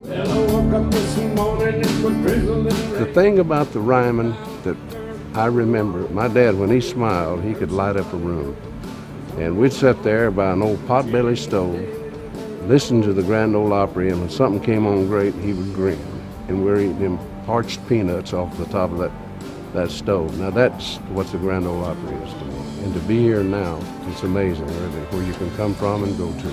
The thing about the Ryman that I remember, my dad, when he smiled, he could light up a room. And we'd sit there by an old potbelly stove, listen to the Grand Ole Opry, and when something came on great, he would grin. And we're eating them parched peanuts off the top of that stove. Now that's what the Grand Ole Opry is to me. And to be here now, it's amazing, really, where you can come from and go to.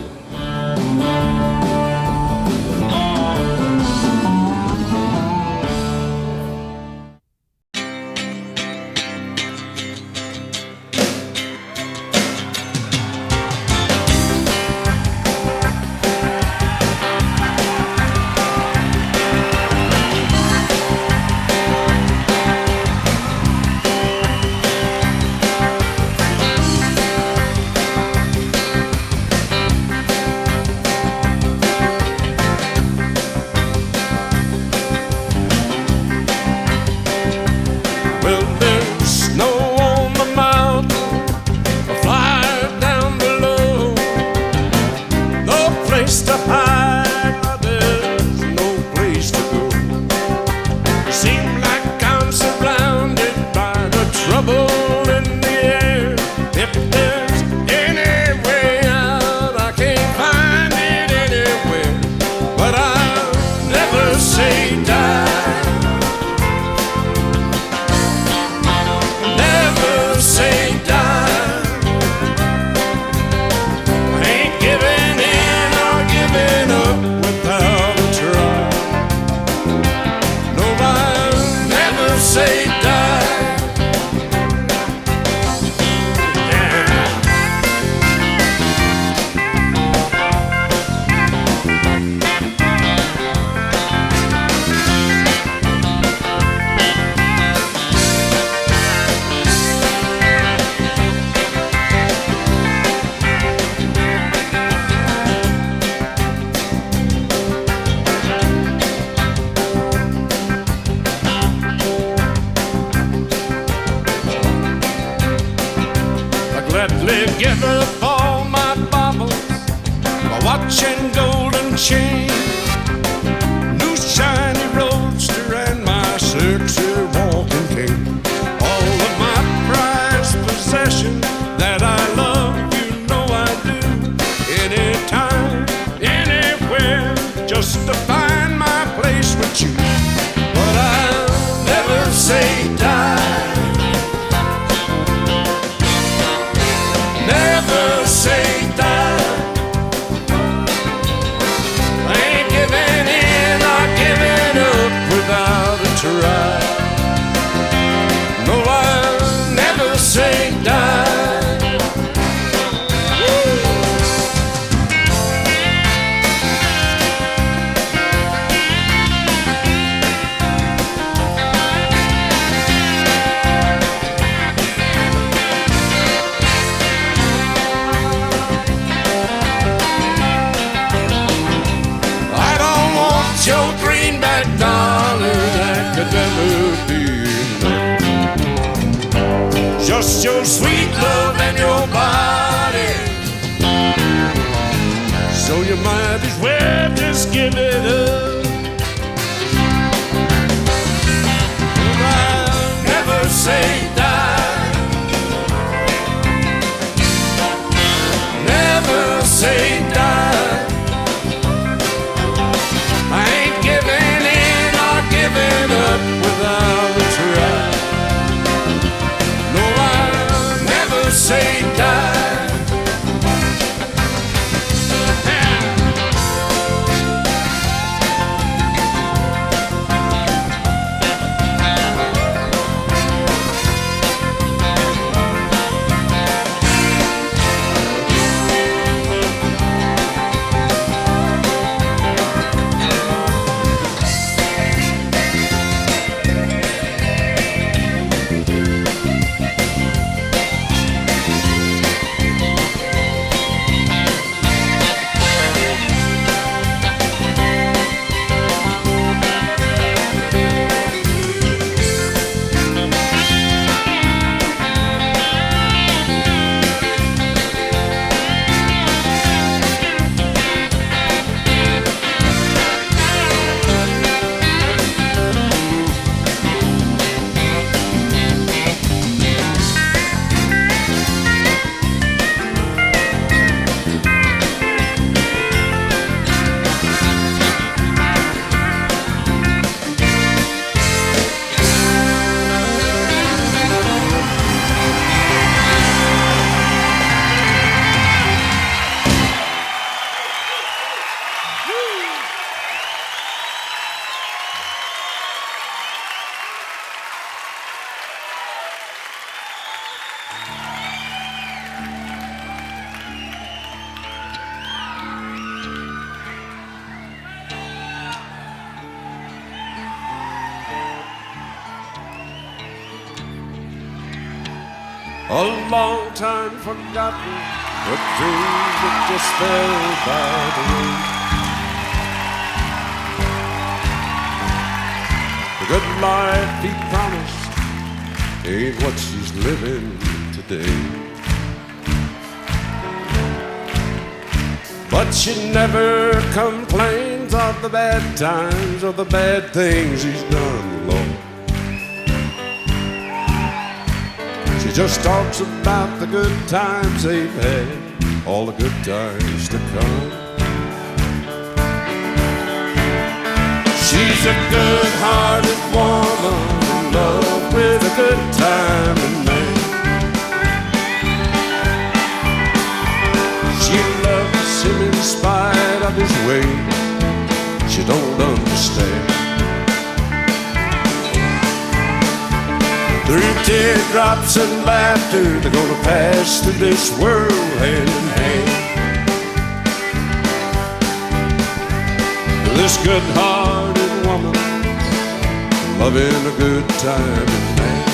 Give up all my baubles, my watch and golden chain, new shiny roadster and my sexy walking cane. All of my prized possessions that I love, you know I do. Anytime, anywhere, just to find my place with you. But I'll never say die. Never say die. I ain't giving in or giving up without a try. No, I'll never say die. Your greenback dollar that could never be enough. Just your sweet love and your body. So you might as well just give it up. I'll never say die. Never say die. Giving up without a try. No, I'll never say die. a long time forgotten, a dream that just fell by the way. The good life he promised ain't what she's living today. But she never complains of the bad times or the bad things he's done, Lord. She just talks about the good times they've had, all the good times to come. She's a good-hearted woman in love with a good-timing man. She loves him in spite of his ways. She don't understand. Through teardrops and laughter, they're gonna pass through this world hand in hand. This good-hearted woman, loving a good-timing man.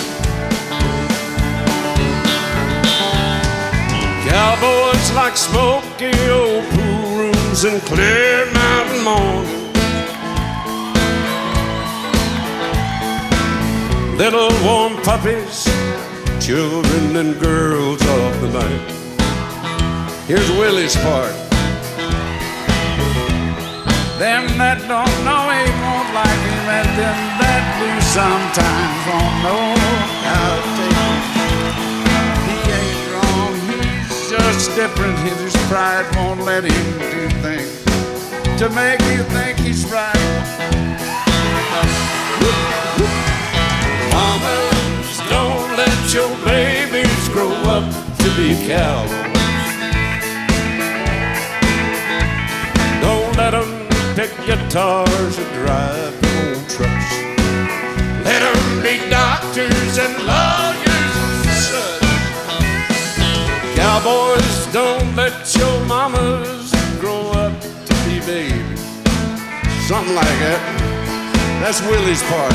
Cowboys like smoky old pool rooms and clear mountain mornings. Little warm puppies, children and girls of the night. Here's Willie's part. Them that don't know he won't like him, and them that do sometimes won't know how to take him. He ain't wrong, he's just different. His pride won't let him do things to make you think he's right. Mamas, don't let your babies grow up to be cowboys. Don't let them pick guitars or drive their own trucks. Let them be doctors and lawyers and such. Cowboys, don't let your mamas grow up to be babies. Something like that. That's Willie's part.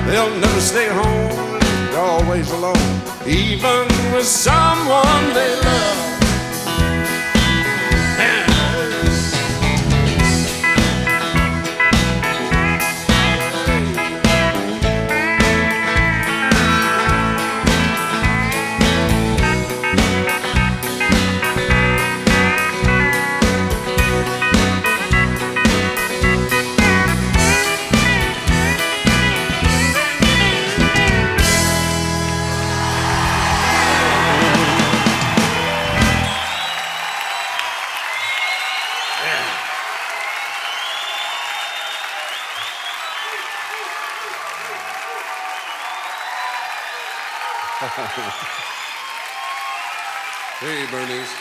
They'll never stay home, they're always alone, even with someone they love. Hey, Bernice.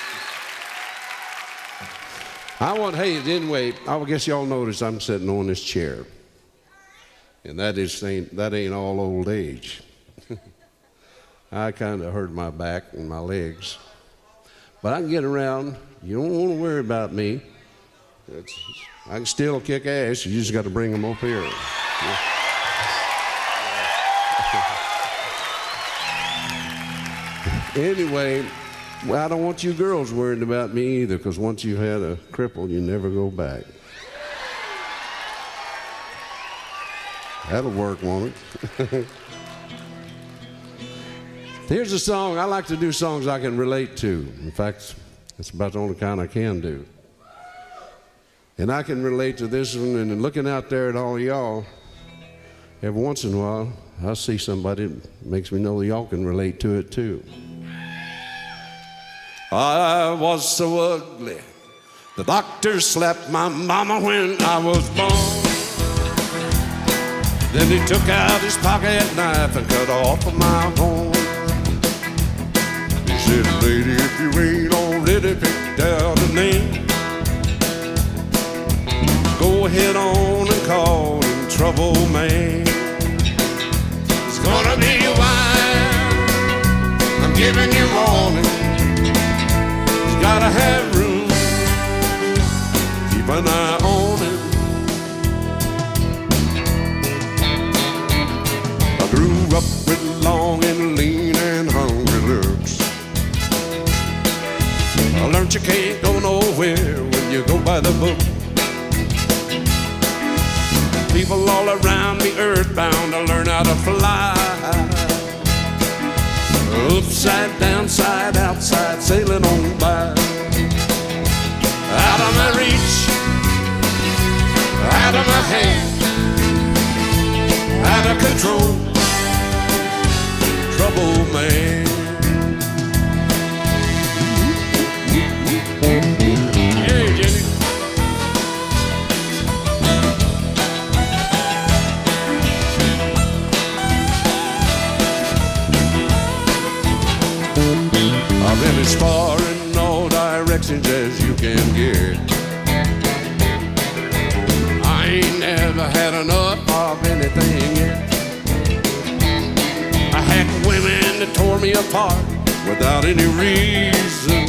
Anyway, I guess y'all notice I'm sitting on this chair. And that ain't all old age. I kind of hurt my back and my legs. But I can get around. You don't want to worry about me. I can still kick ass. You just got to bring them up here. Yeah. Anyway, well, I don't want you girls worrying about me either, because once you've had a cripple, you never go back. That'll work, won't it? Here's a song. I like to do songs I can relate to. In fact, it's about the only kind I can do. And I can relate to this one, and looking out there at all y'all, every once in a while, I see somebody that makes me know y'all can relate to it too. I was so ugly, the doctor slapped my mama when I was born. Then he took out his pocket knife and cut off my horn. He said, lady, if you ain't already picked out a name, go ahead on and call him Trouble Man. It's gonna be a while, I'm giving you warning. You gotta have room, keep an eye on him. I grew up with long and lean and hungry looks. by the book. People all around me earthbound to learn how to fly. Upside down, side outside, sailing on by. Out of my reach, out of my hand, out of control, trouble man. Hey, Jenny. I've been as far in all directions as you can get. I ain't never had enough of anything yet. I had women that tore me apart without any reason.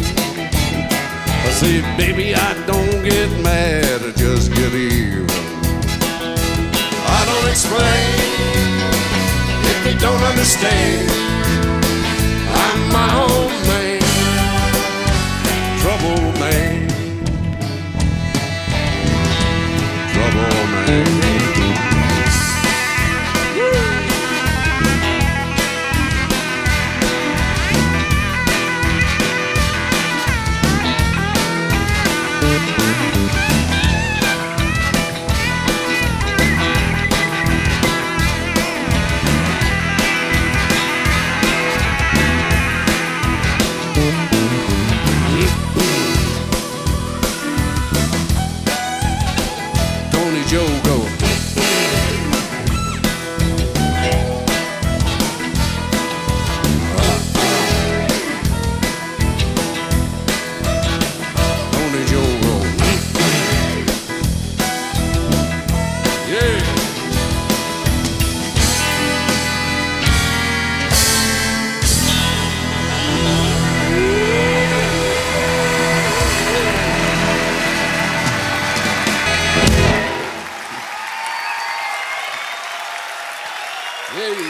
I say, baby, I don't get mad, I just get even. I don't explain if you don't understand. I'm my own man, trouble man, trouble man. Tony Joe go. Tony Joe go. Yeah. Hey.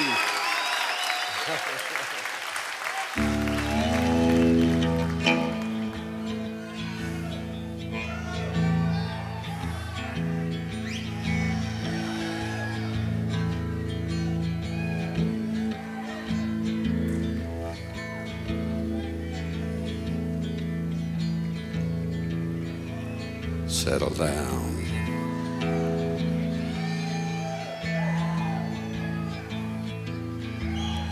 Settle down.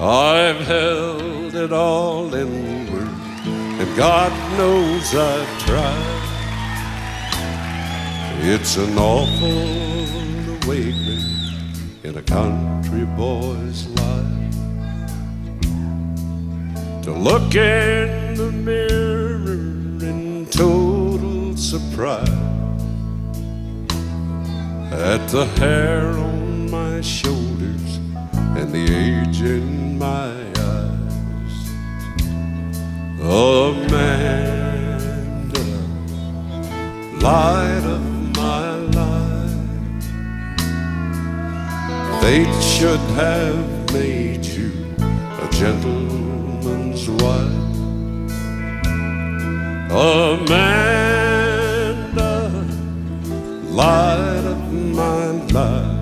I've held it all inward, and God knows I've tried. It's an awful awakening in a country boy's life, to look in the mirror in total surprise at the hair on my shoulders and the age in my eyes. Amanda, light of my life, fate should have made you a gentleman's wife. Amanda, light of my life,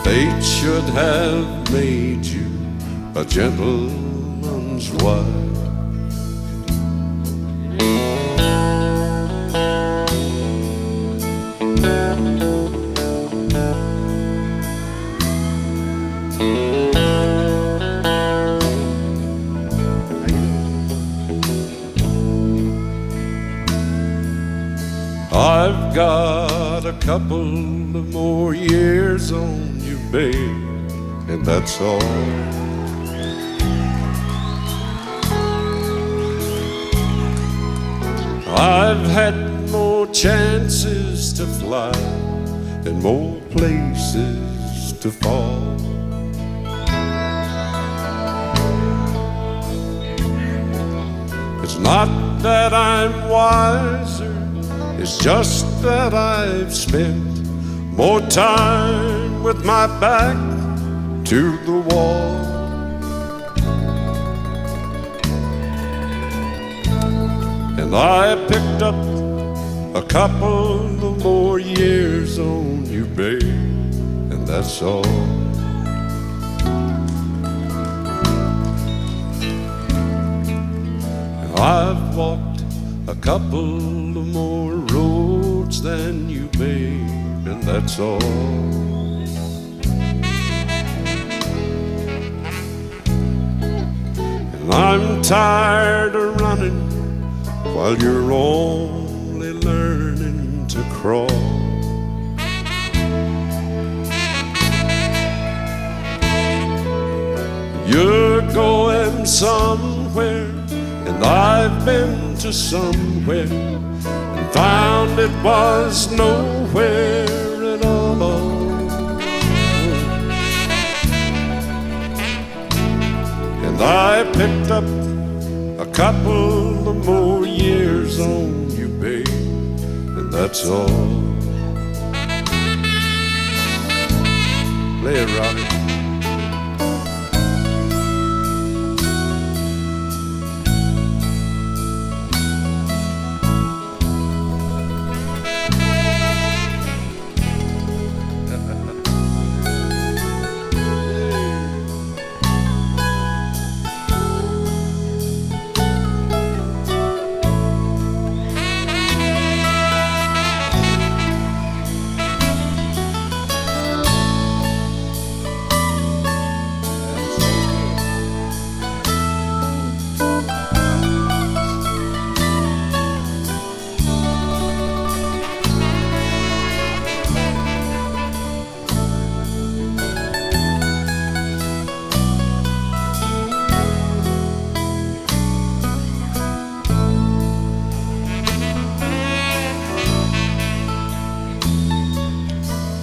fate should have made you a gentleman's wife. I've got a couple of more years on you, babe, and that's all. I've had more chances to fly and more places to fall. It's not that I'm wiser, it's just that I've spent more time with my back to the wall. And and I picked up a couple of more years on you, babe, and that's all. I've walked a couple of more roads than you, babe, and that's all. And I'm tired of running while you're only learning to crawl. You're going somewhere, and I've been to somewhere and found it was nowhere at all. And I picked up a couple of more years on you, babe, and that's all. Play it, Robbie.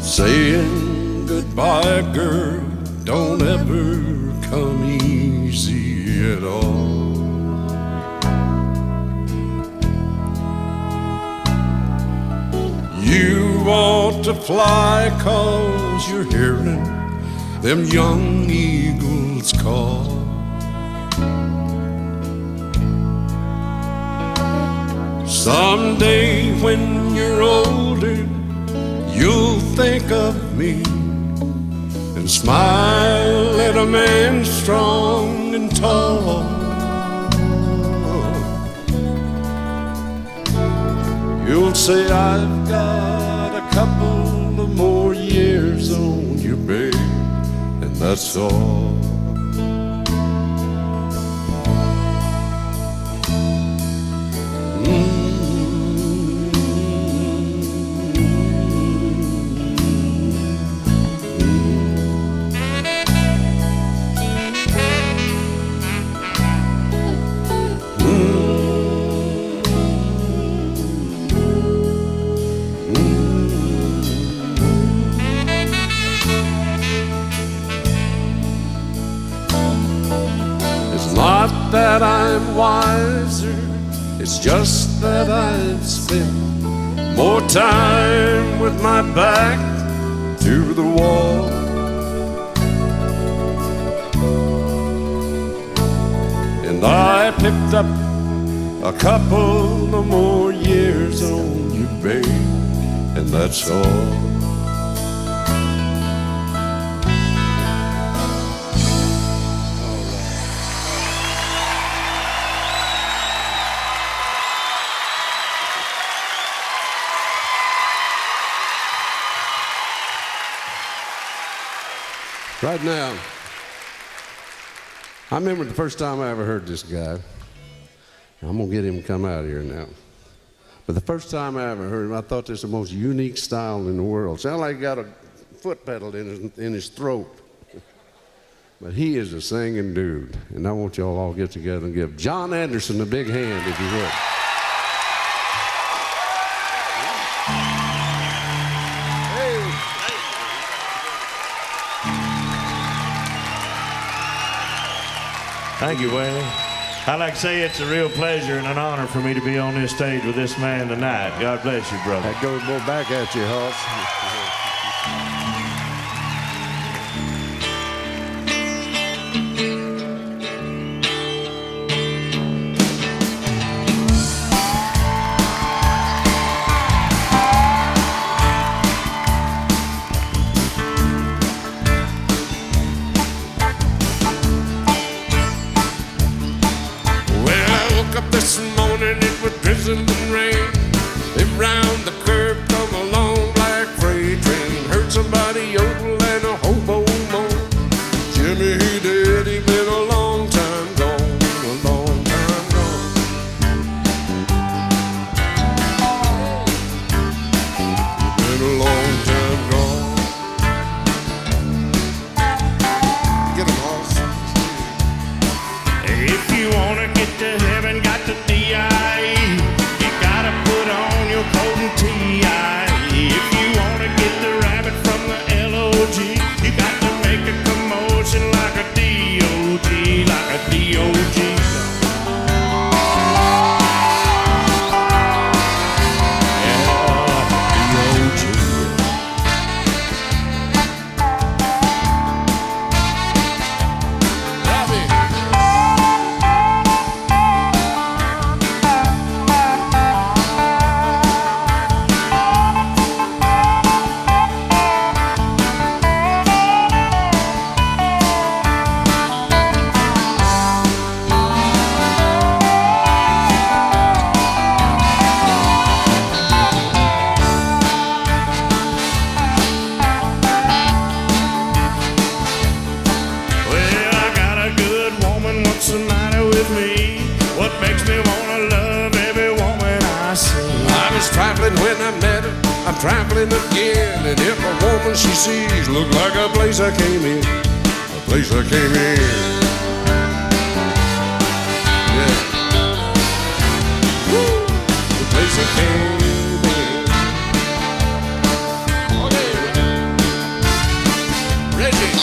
Saying goodbye, girl, don't ever come easy at all. You want to fly 'cause you're hearing them young eagles call. Someday when you're older, you'll think of me and smile at a man strong and tall. You'll say I've got a couple of more years on you, babe, and that's all. Not that I'm wiser, it's just that I've spent more time with my back to the wall. And I picked up a couple of more years on you, babe, and that's all. Right now, I remember the first time I ever heard this guy. I'm gonna get him to come out here now. But the first time I ever heard him, I thought this was the most unique style in the world. Sounded like he got a foot pedal in his throat. But he is a singing dude. And I want y'all all to get together and give John Anderson a big hand, if you would. Thank you, Waylon. I'd like to say it's a real pleasure and an honor for me to be on this stage with this man tonight. God bless you, brother. That goes more back at you, Hoss. traveling again. And if a woman she sees look like a place I came in, a place I came in. Yeah. Woo. The place I came in. Okay. Reggie.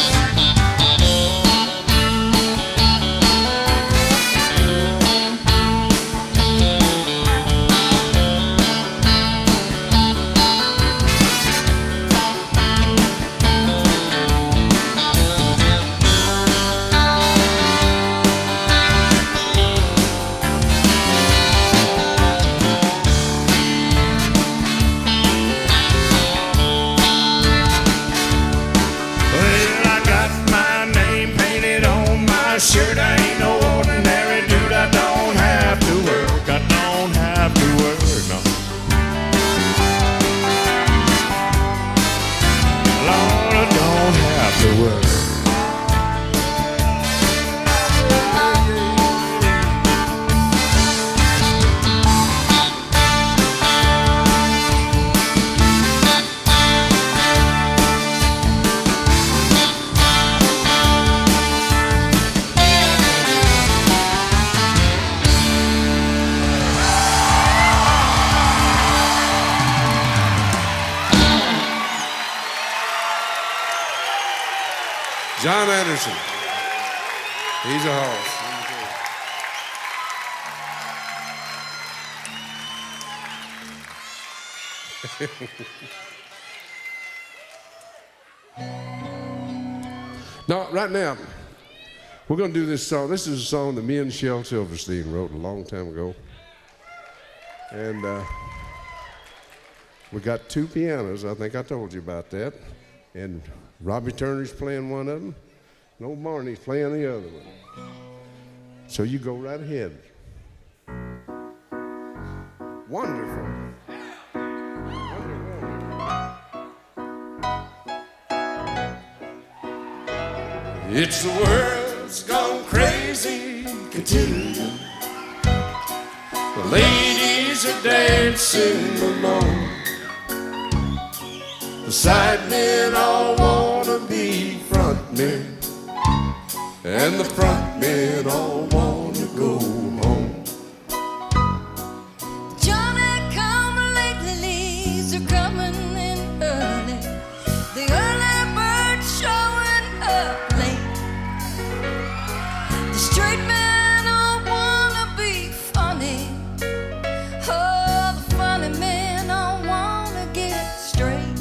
Shirt, I ain't no ordinary dude. I don't have to work. I don't have to work, no. Lord, I don't have to work. John Anderson. He's a horse. Now, right now, we're going to do this song. This is a song that me and Shel Silverstein wrote a long time ago. And we got two pianos. I think I told you about that. And Robbie Turner's playing one of them, and old Marnie's playing the other one. So you go right ahead. Wonderful. It's the world's gone crazy, cotillion. The ladies are dancing alone. The side men all wanna be front men, and the front men all wanna go home. Johnny come lately, leaves are coming in early. The early bird's showing up late. The straight men all wanna be funny. Oh, the funny men all wanna get straight.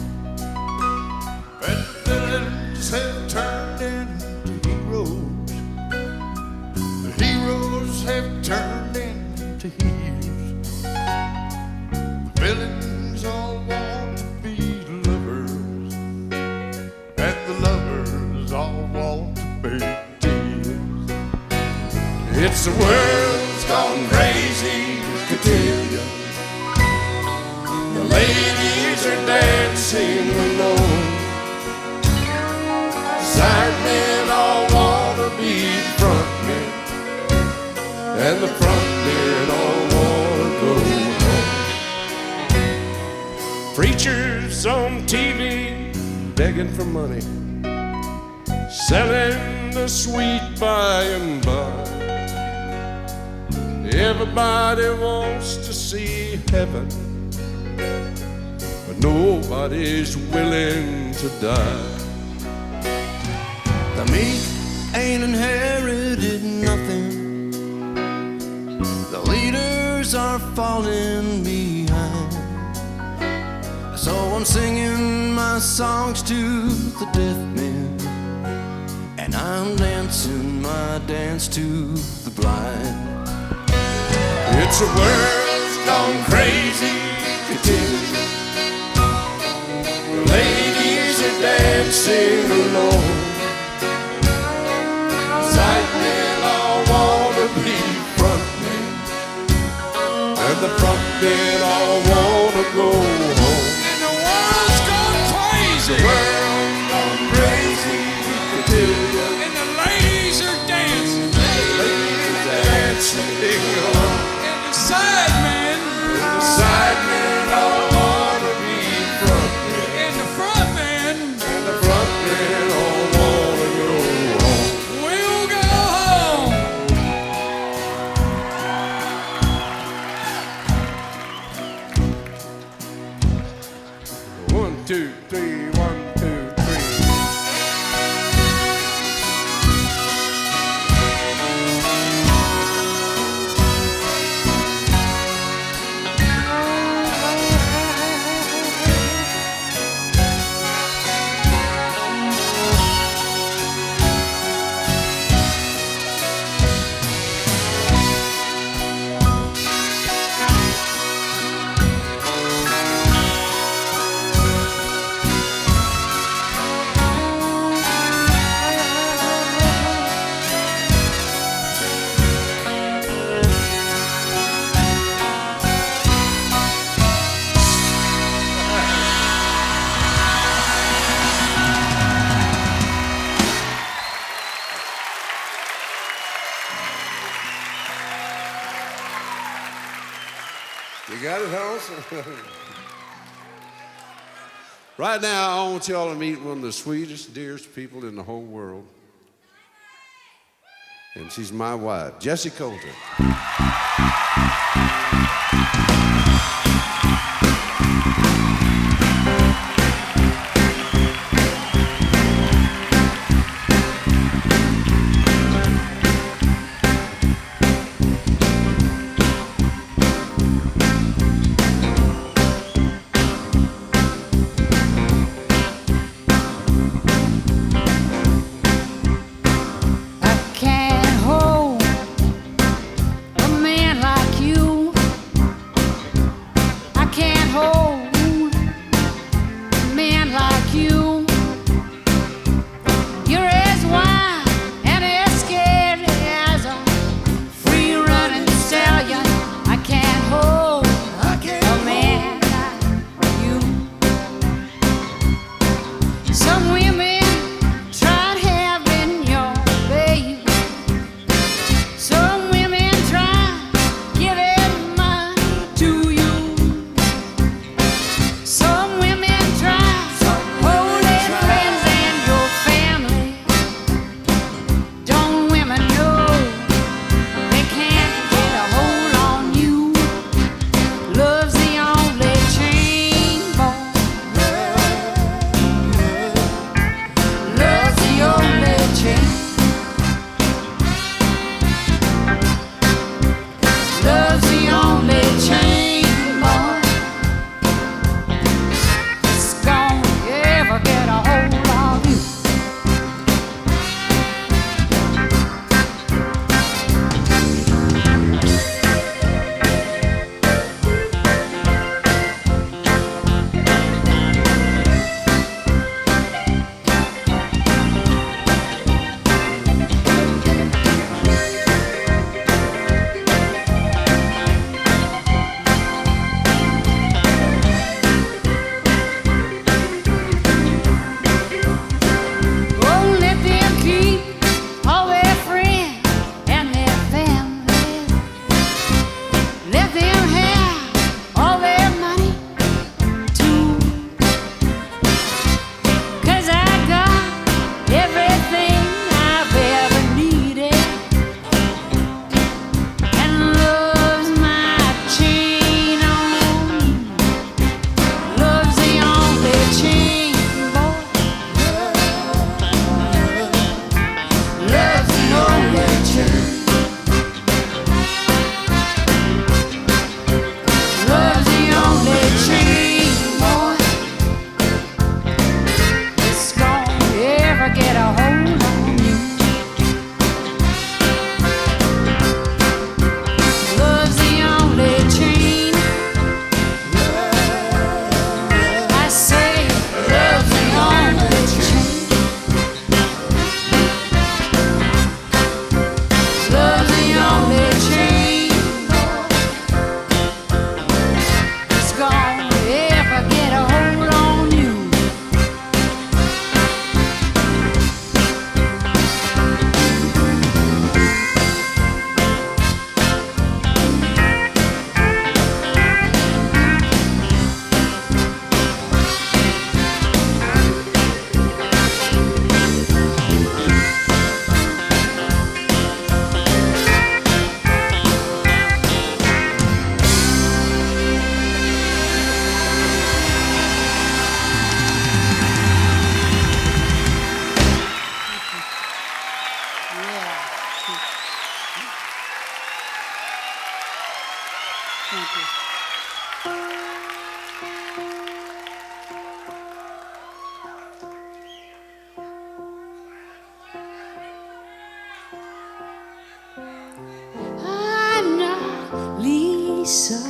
And the villains have turned into heroes. The heroes have turned into heroes. The villains all want to be lovers, and the lovers all want to be tears. It's the world's gone crazy, cotillion. The ladies are dancing alone. Side men all wanna be front men, and the front men all wanna go home. Preachers on TV begging for money, selling the sweet by and by. Everybody wants to see heaven, but nobody's willing to die. The meek ain't inherited nothing. The leaders are falling behind. So I'm singing my songs to the deaf men, and I'm dancing my dance to the blind. It's a world's gone crazy, cotillion. The ladies are dancing alone. Side men all wanna be front men, and the front men all wanna go home. And the world's gone crazy. The world's gone crazy, cotillion. And the ladies are dancing. The ladies are dancing alone. And the side men all wanna be front. 2, 3, 1, 2, 3. You got it, Holmes? Right now, I want y'all to meet one of the sweetest, dearest people in the whole world. And she's my wife, Jessie Coulter. I can't hold Lisa.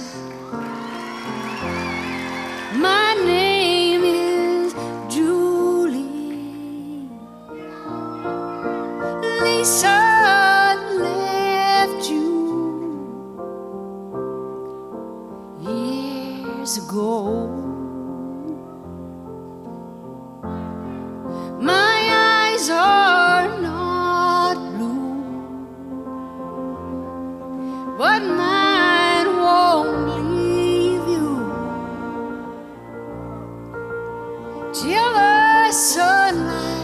My name is Julie. Lisa left you years ago. My eyes are not blue, but mine won't leave you till the sunlight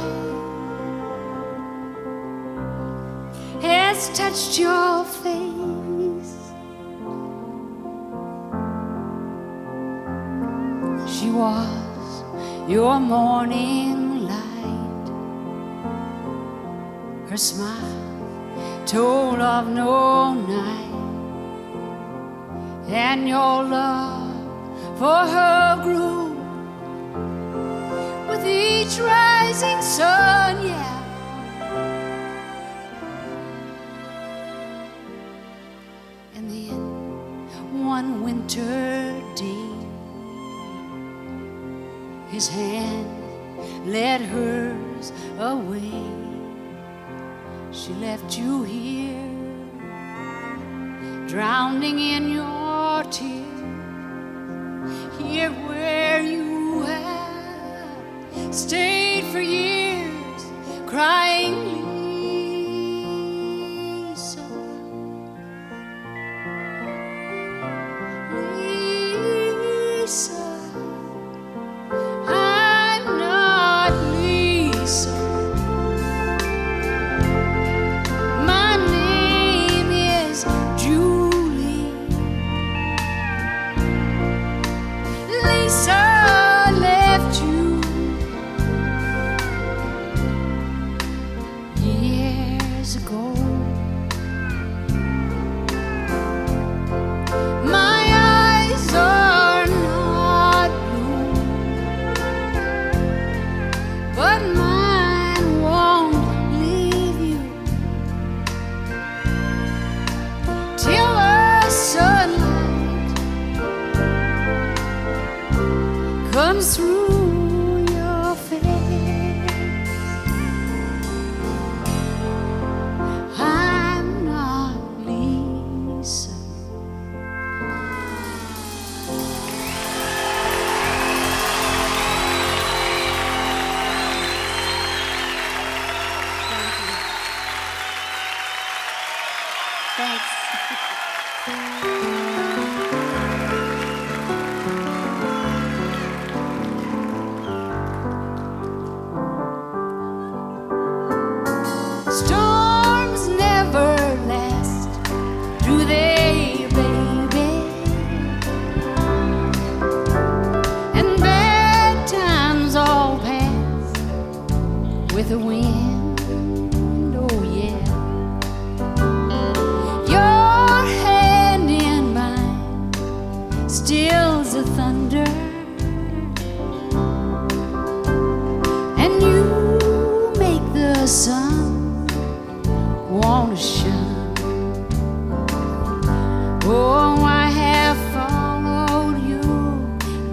has touched your face. She was your morning light. Her smile told of no night, and your love for her grew with each rising sun, yeah. And then one winter day, his hand led hers away. She left you here, drowning in your tears. Here where you have stayed for years, crying, Lisa, Lisa, I'm not Lisa. My name is Julie. Lisa left you years ago. My eyes are not blue, but mine won't leave you till the sunlight comes through your face. I'm not Lisa. Thanks. Storms never last, do they, baby? And bad times all pass with the wind, oh yeah. Your hand in mine stills the thunder, and you make the sun wanna shine. Oh, I have followed you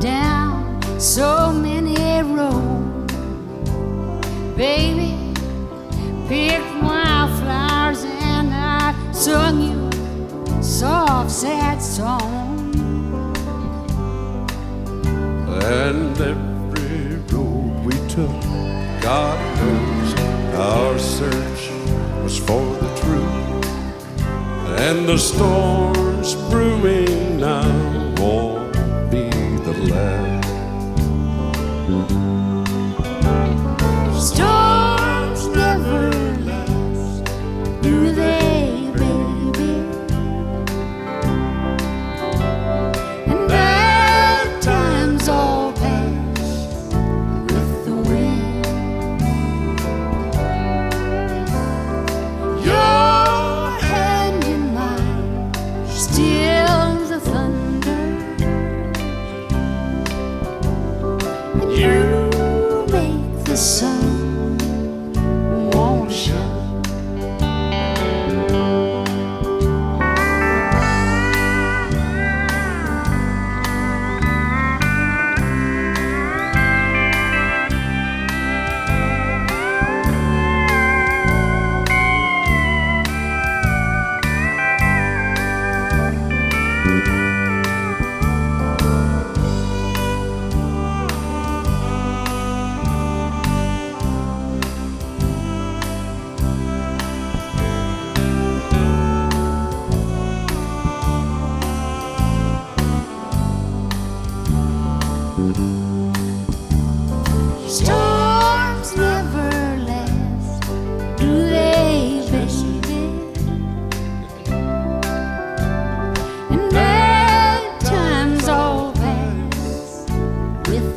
down so many roads, baby. Picked wildflowers and I sung you soft, sad songs. And every road we took, God knows our search was for the truth. And the storms brewing now won't be the last. Storms never last, do they, baby? And bad times all pass with the wind. Your hand in mine stills the thunder, and you make the sun won't shine.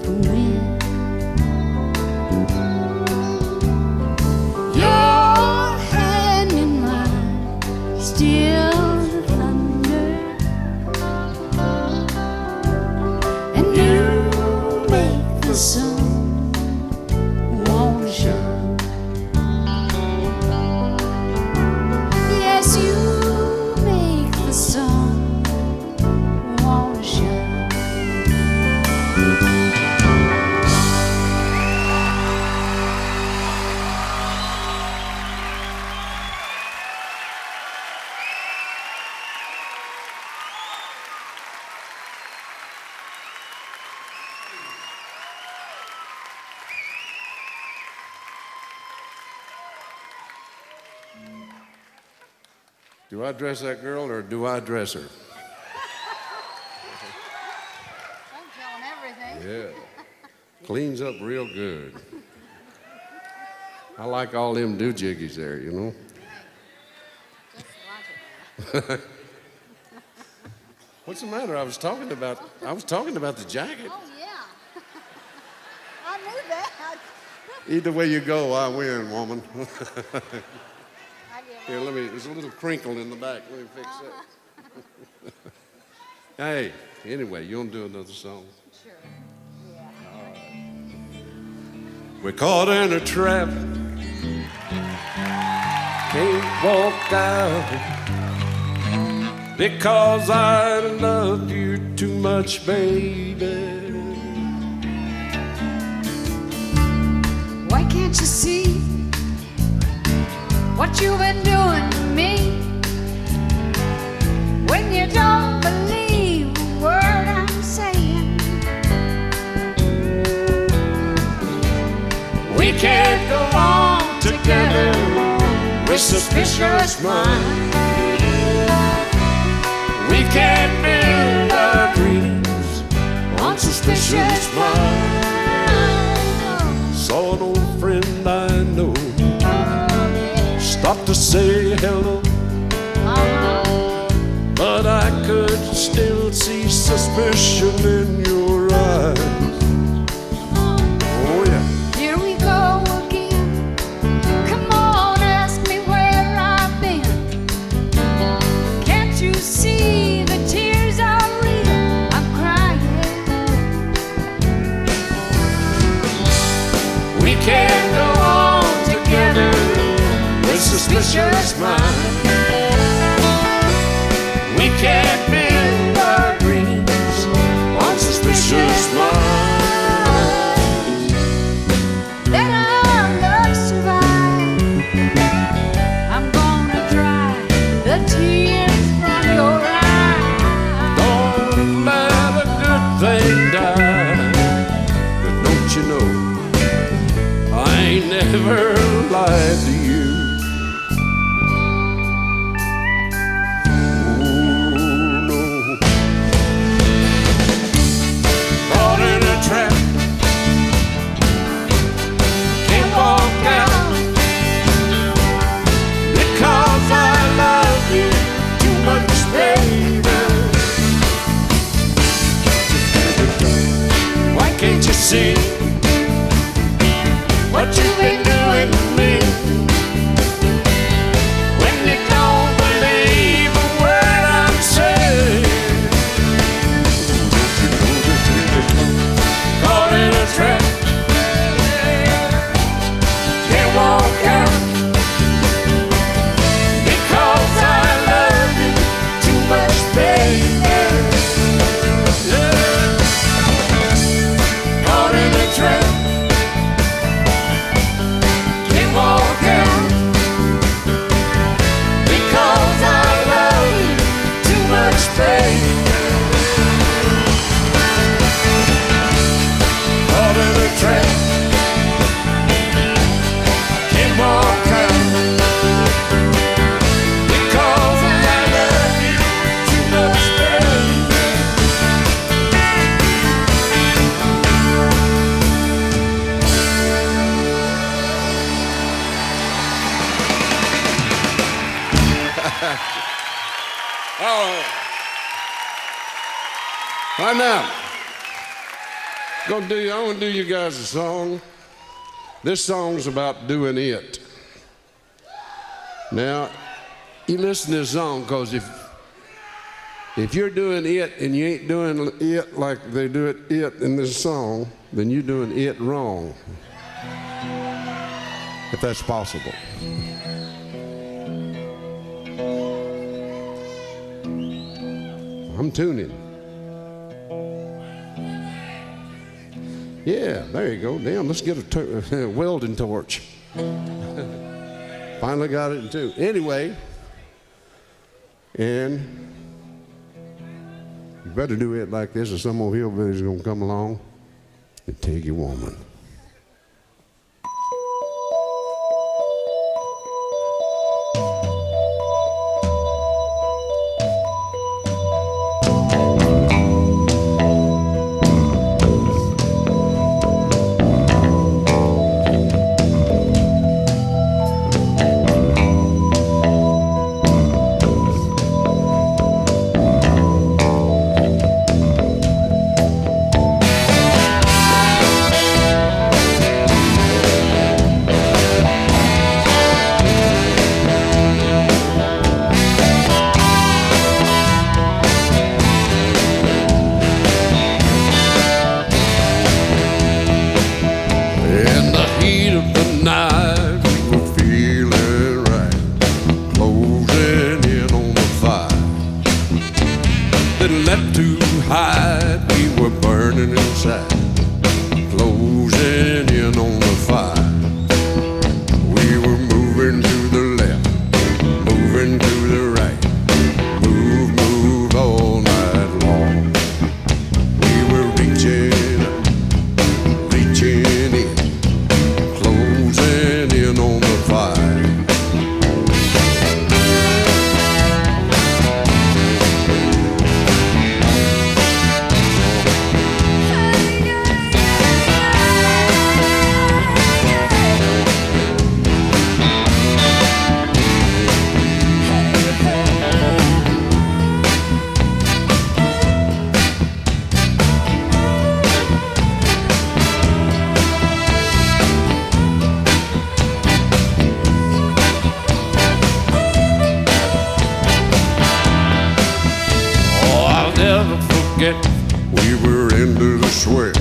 the wind. Your hand in mine stills the thunder, and you make the sun won't shine. Yes, you make the sun won't shine. Do I dress that girl or do I dress her? I'm telling everything. Yeah. Cleans up real good. I like all them doohjiggies there, you know. Just watch it. What's the matter? I was talking about the jacket. Oh, yeah. I knew that. Either way you go, I win, woman. I give Here, up. there's a little crinkle in the back. Let me fix that. Hey, anyway, you want to do another song? Sure. Yeah. We're caught in a trap. Can't walk out because I love you too much, baby. Why can't you see what you've been doing to me? When you don't believe a word I'm saying, We can't go on together with suspicious minds. We can't build our dreams on suspicious minds. Saw an old friend I know stop to say hello, but I could still see suspicion in your eyes. Oh yeah. here we go again. Come on, ask me where I've been. Can't you see the tears are real? I'm crying. We can't go on together with suspicious minds. We can't build our dreams on suspicious minds. Let our love survive. I'm gonna dry the tears from your eyes. Don't let a good thing die. But don't you know, I ain't never lied to you. Oh no. Caught in a trap. Can't walk out because I love you too much, baby. Why can't you see what you've been doing to me? When you don't believe a word I'm saying. Caught in a trap. Can't walk out because I love you too much, baby. Yeah. Caught in a trap. Can't walk out because I love you too much, baby. Caught in a trap. Can't walk out because I love you too much, baby. Oh. Right now. I want to do you guys a song. This song's about doing it. Now, you listen to this song, because if you're doing it and you ain't doing it like they do it in this song, then you're doing it wrong. If that's possible. I'm tuning. Yeah, there you go. Damn, let's get a welding torch. Finally got it in tune. Anyway, and you better do it like this, or some old hillbilly's gonna come along and take your woman. We were into the sweat,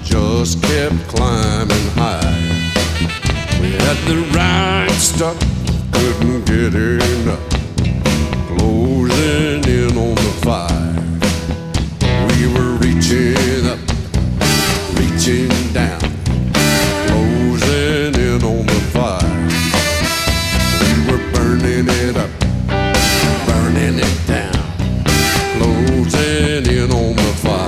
just kept climbing high. We had the right stuff, couldn't get enough, closing in on the fire. We were reaching up, reaching down, closing in on the fire. We were burning it up, burning it down, closing in on the fire.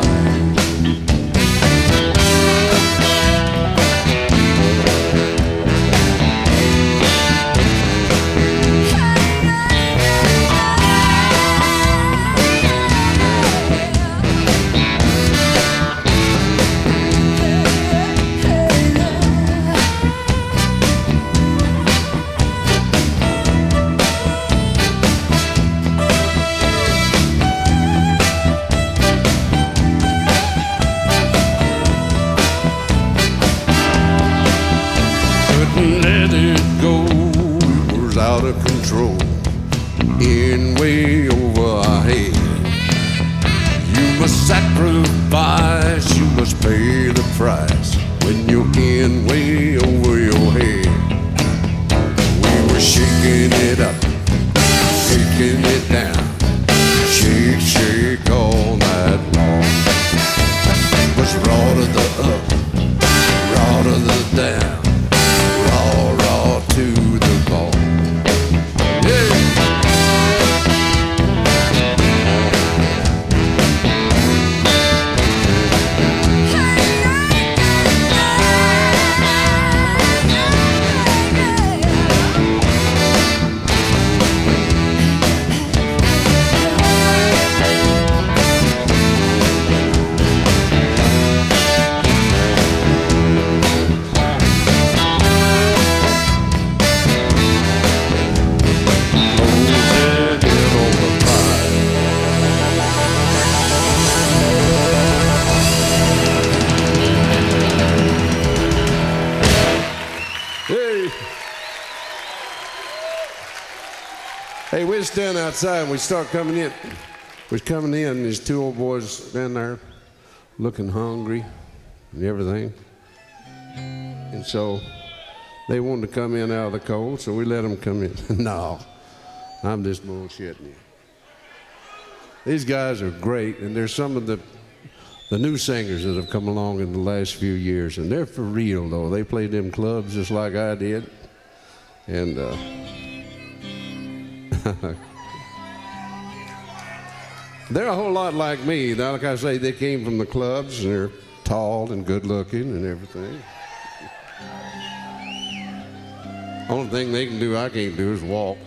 Let it go, it was out of control, in way over our head. You must sacrifice, you must pay the price when you're in way over your head. We were shaking it up, shaking it down, shake, shake all night long. It was raw to the up, raw to the down, raw to the bone. Yeah. Hey, we're standing outside and we start coming in. We're coming in and these two old boys standing there looking hungry and everything. And so they wanted to come in out of the cold, so we let them come in. No, I'm just bullshitting you. These guys are great, and they're some of the new singers that have come along in the last few years, and they're for real, though. They played them clubs just like I did. And they're a whole lot like me. Now, like I say, they came from the clubs, and they're tall and good-looking and everything. Only thing they can do I can't do is walk.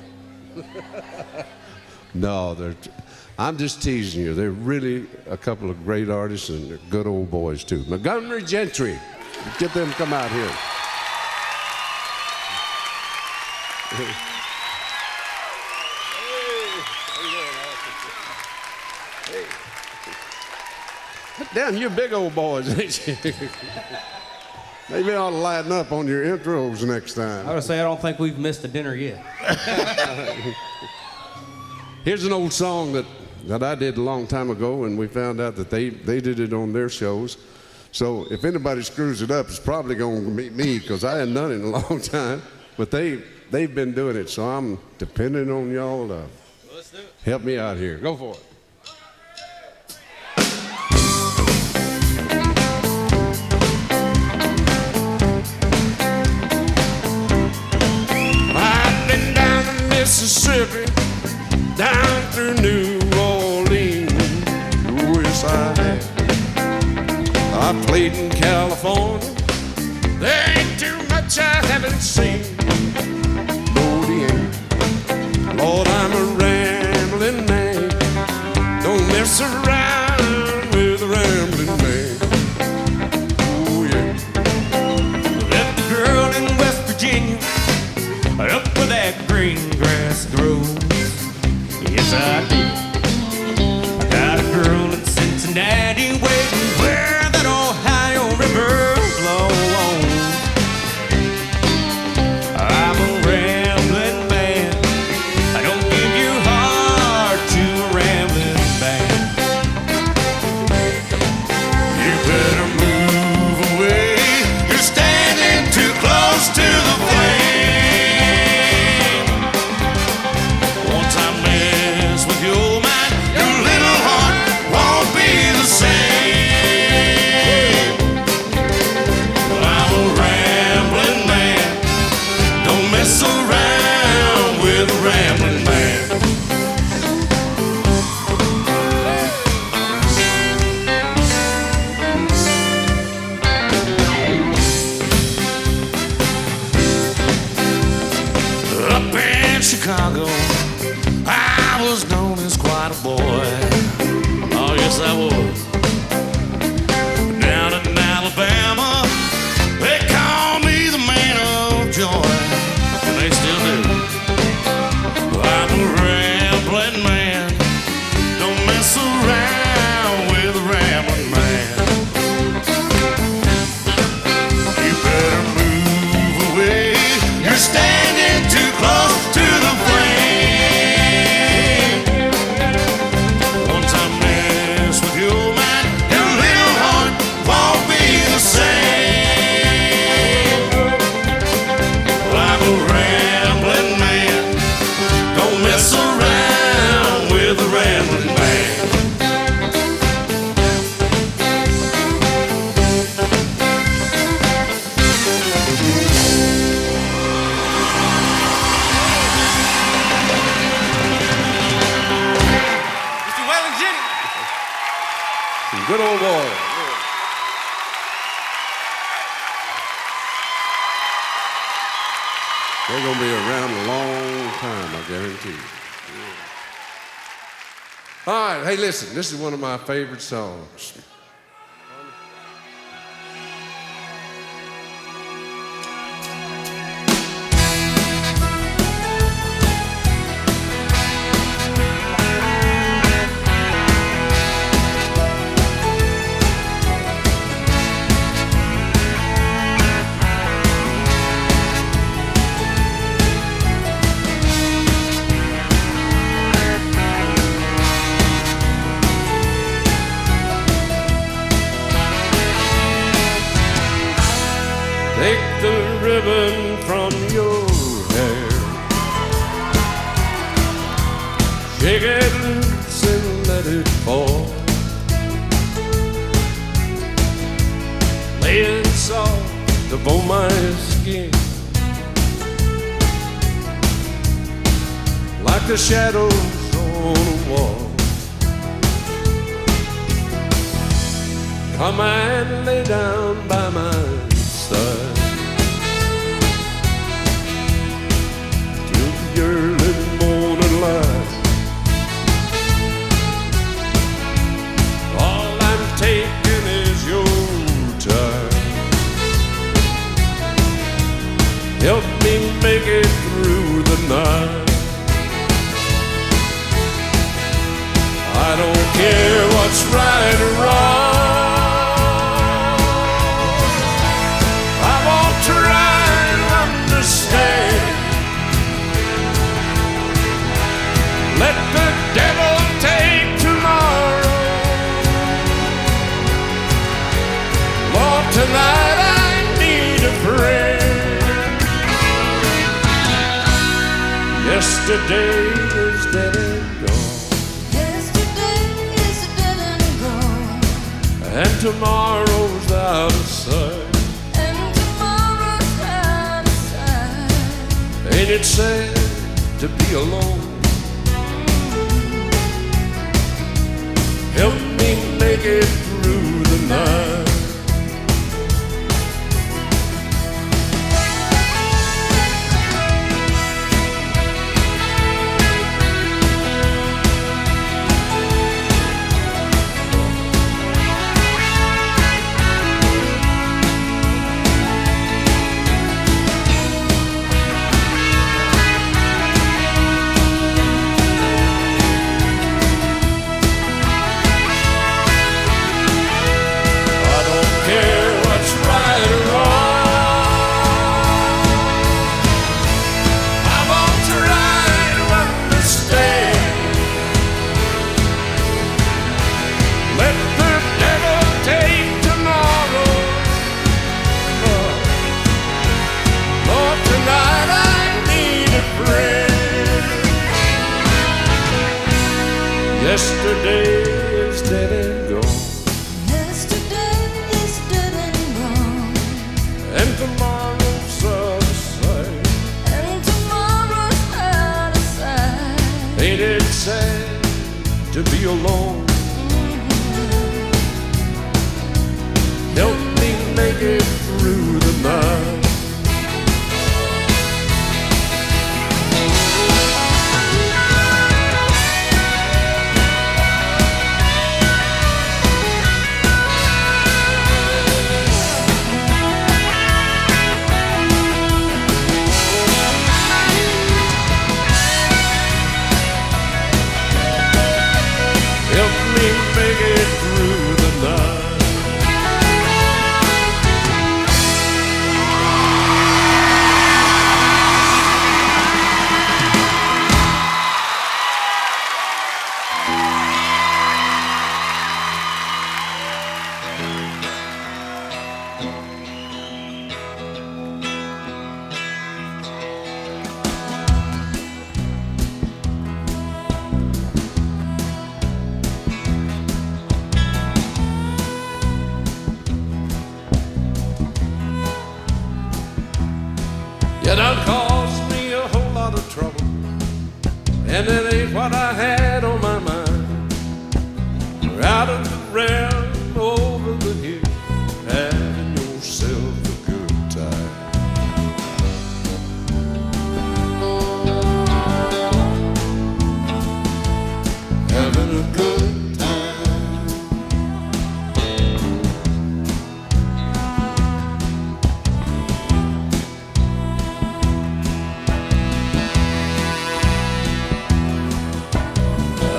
No, I'm just teasing you. They're really a couple of great artists, and they're good old boys, too. Montgomery Gentry. Get them to come out here. Damn, you're big old boys, ain't you? Maybe I ought to lighten up on your intros next time. I would say I don't think we've missed a dinner yet. Here's an old song that I did a long time ago, and we found out that they did it on their shows. So if anybody screws it up, it's probably going to be me, because I hadn't done it in a long time. But they've been doing it, so I'm depending on y'all to help me out here. Go for it. Mississippi, down through New Orleans, yes I have. I played in California, there ain't too much I haven't seen. No, they ain't. Lord, I'm a rambling man, don't mess around with a rambling man. Oh yeah. Left a girl in West Virginia, up where that green grass grows. Yes, I did. I got a girl in Cincinnati waiting where that Ohio River flows. I'm a rambling man. I don't give you heart to a rambling man. You better move away. You're standing too close to the flame. Chicago, I was known as quite a boy. Oh, yes, I was. Down in Alabama, they call me the man of joy, and they still do. I'm a rambling man, don't mess around with a rambling man. You better move away, you're standing too close to the flame. One time mess with your man, your little heart won't be the same. I'm a rambling man, don't mess around with a rambling man. Good old boy. They're going to be around a long time, I guarantee you. Yeah. All right, hey, listen, this is one of my favorite songs. Take the ribbon from your hair, shake it loose and let it fall. Lay it soft upon my skin, like the shadows on a wall. Come and lay down by my side till the early morning light. All I'm taking is your time. Help me make it through the night. I don't care what's right or wrong. I won't try to understand. Let the devil take tomorrow. Lord, tonight I need a friend. Yesterday is dead and gone, and tomorrow's out of sight. Ain't it sad to be alone? Help me make it through the night. Yesterday is dead and gone, and tomorrow's out of sight. Ain't it sad to be alone? Help me make it through the night. Help me make it through the night. It done caused me a whole lot of trouble, and it ain't what I had on my mind. We're out of the realm, over the hill, having yourself a good time. Having a good time.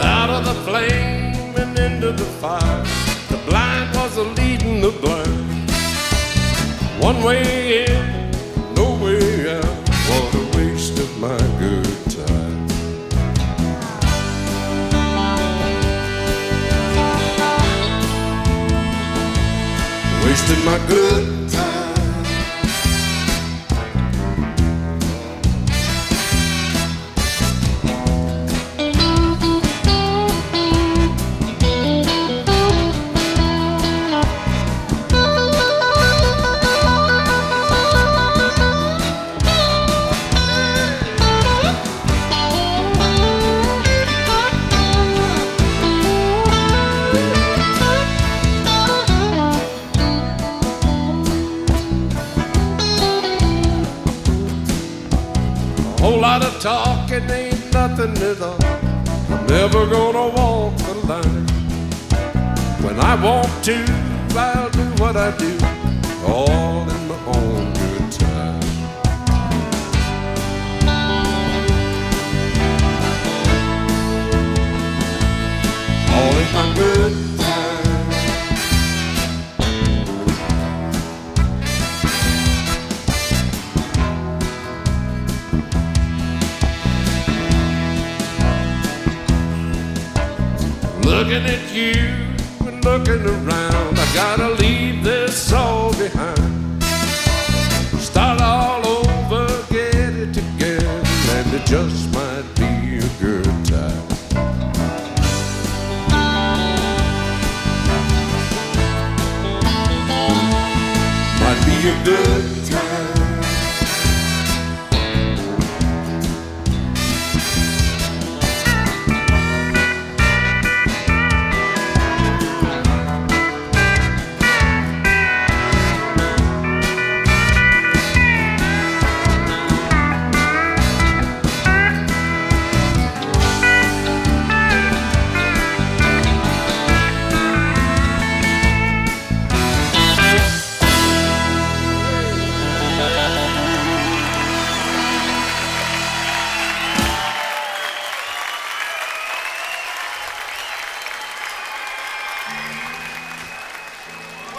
Out of the flame and into the fire, the blind was leading the blind. One way in, no way out. What a waste of my good time. Wasted my good time. Whole lot of talking ain't nothing at all. I'm never gonna walk the line. When I want to, I'll do what I do, all in my own good time. All in my good time. Looking at you and looking around, I gotta leave this all behind. Start all over, get it together, and it just might be a good time. Might be a good time.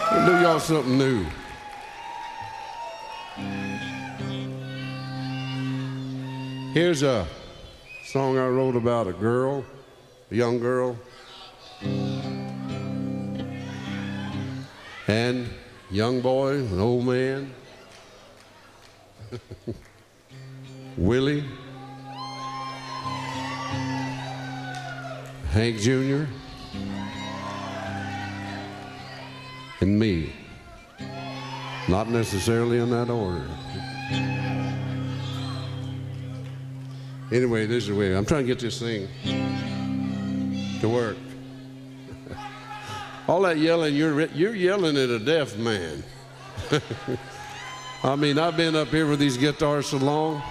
I'll do y'all something new. Here's a song I wrote about a girl, a young girl, and young boy, an old man, Willie, Hank Jr., and me. Not necessarily in that order. Anyway, this is the way. I'm trying to get this thing to work. All that yelling, you're yelling at a deaf man. I mean, I've been up here with these guitars so long.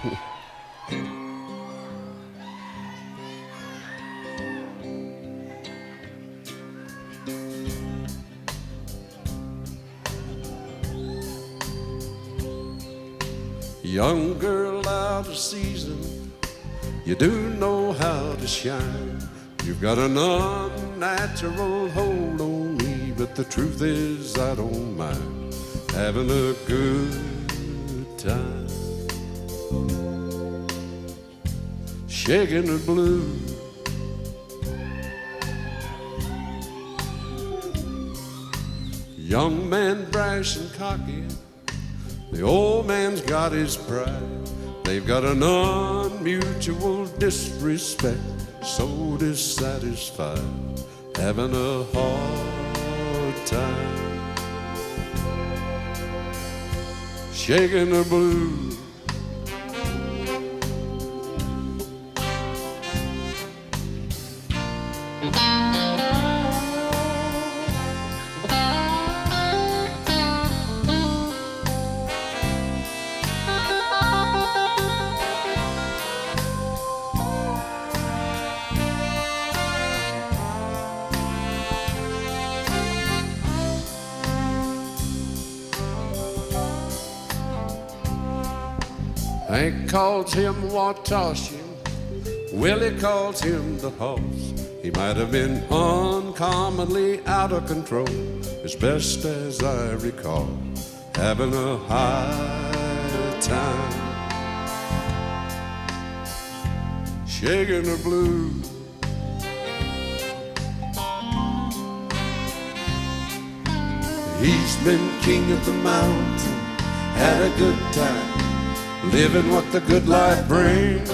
Young girl out of season, you do know how to shine. You've got an unnatural hold on me, but the truth is I don't mind having a good time. Shaking the blues, young man brash and cocky, the old man's got his pride. They've got an unmutual disrespect, so dissatisfied, having a hard time. Shaking the blues, Hank calls him Watashi, Willie calls him the horse. He might have been uncommonly out of control, as best as I recall, having a high time. Shaking the blues, he's been king of the mountain, had a good time, living what the good life brings.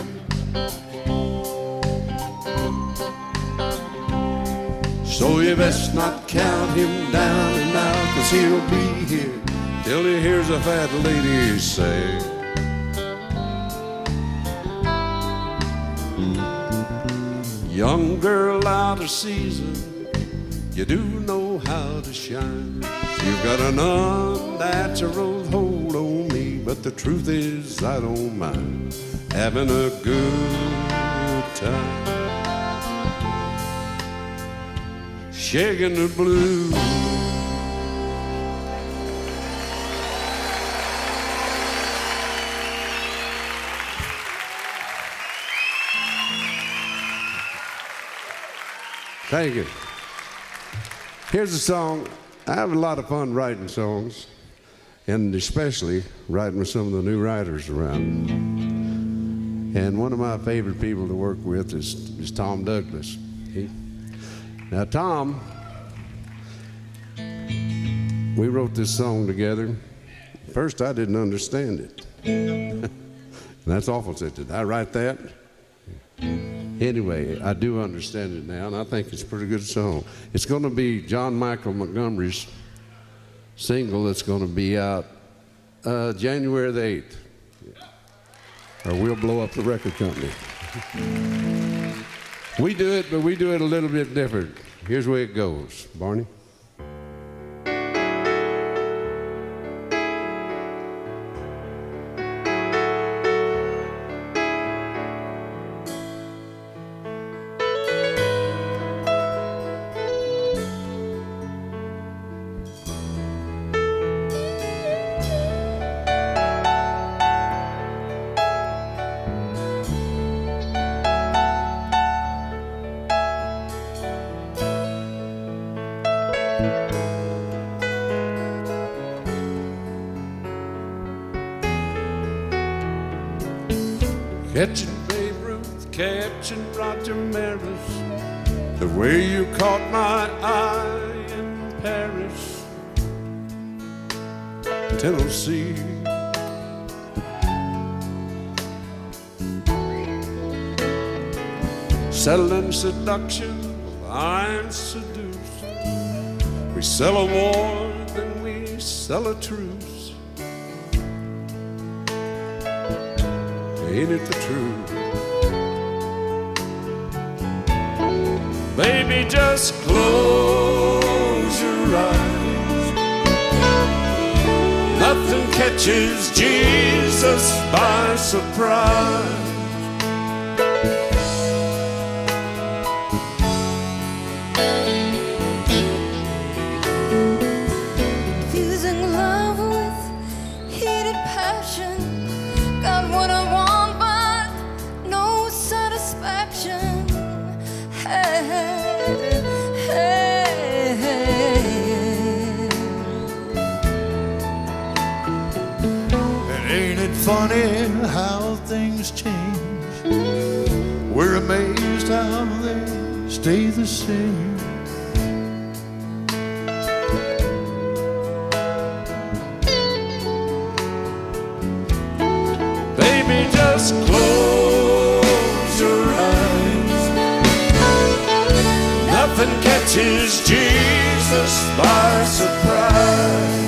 So you best not count him down and out, 'cause he'll be here till he hears a fat lady say, young girl out of season, you do know how to shine. You've got an unnatural hold on me, but the the truth is I don't mind having a good time, shaking the blues. Thank you. Here's a song. I have a lot of fun writing songs, and especially writing with some of the new writers around. And one of my favorite people to work with is Tom Douglas. Now, Tom, we wrote this song together. First, I didn't understand it. That's awful, said, did I write that? Anyway, I do understand it now, and I think it's a pretty good song. It's going to be John Michael Montgomery's single that's going to be out January the 8th. Or we'll blow up the record company. We do it, but we do it a little bit different. Here's where it goes. Barney? Catching Babe Ruth, catching Roger Maris, the way you caught my eye in Paris, Tennessee. Settling seduction, I'm seduced. We sell a war, then we sell a truce. Ain't it the truth? Baby, just close your eyes. Nothing catches Jesus by surprise. Fusing love with heated passion. Got what I want, but no satisfaction. Hey, hey, hey. And ain't it funny how things change? We're amazed how they stay the same. Baby, just close your eyes. Nothing catches Jesus by surprise.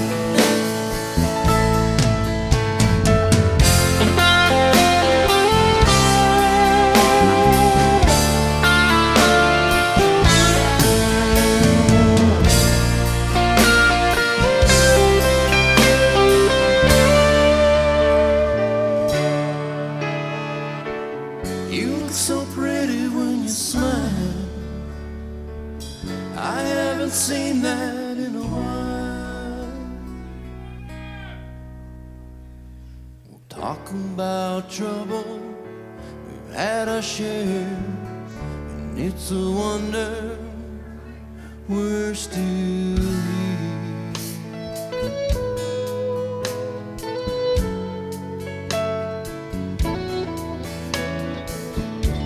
You look so pretty when you smile. I haven't seen that in a while. We'll talk about trouble, we've had our share, and it's a wonder we're still here.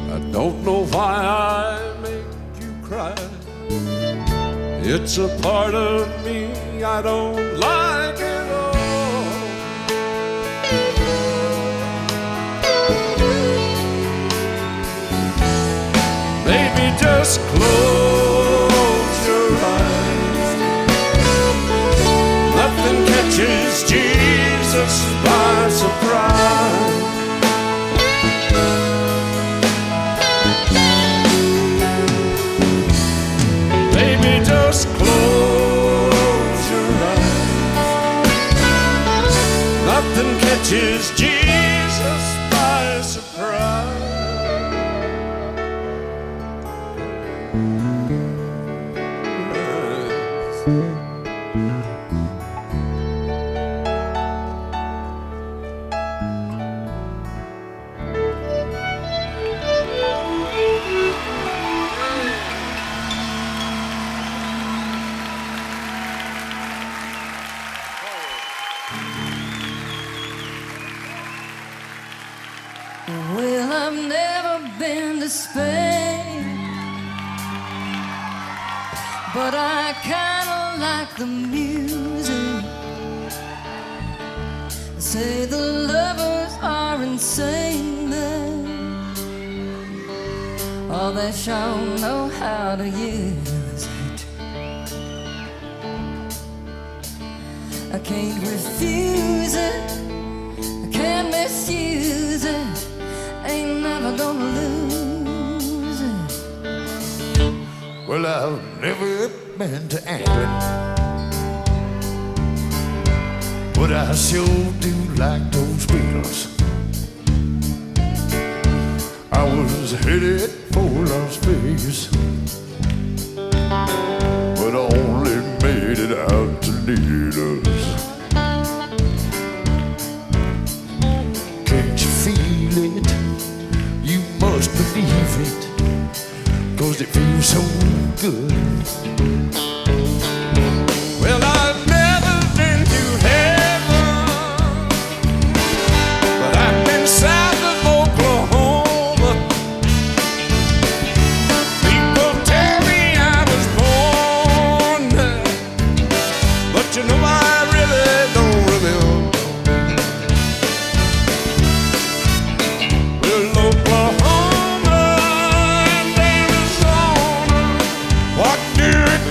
I don't know why I make you cry. It's a part of me I don't like at all. Baby, just close your eyes. Nothing catches Jesus by surprise. Baby, just close your eyes. Nothing catches Jesus by surprise. Well, I've never been to Spain, but I kinda like the music. They say the lovers are insane there. Oh, they sure know how to use it. I can't refuse it, I can't misuse it. Ain't never gonna lose it. Well, I've never been to England, but I sure do like those Beatles. I was headed for Las Vegas, but I only made it out to Needles. Can't you feel it? You must believe it, 'cause it feels so good. Well, I've never been to heaven, but I've been south of Oklahoma. People tell me I was born there, but you know I really don't remember. Well, Oklahoma and Arizona, what do it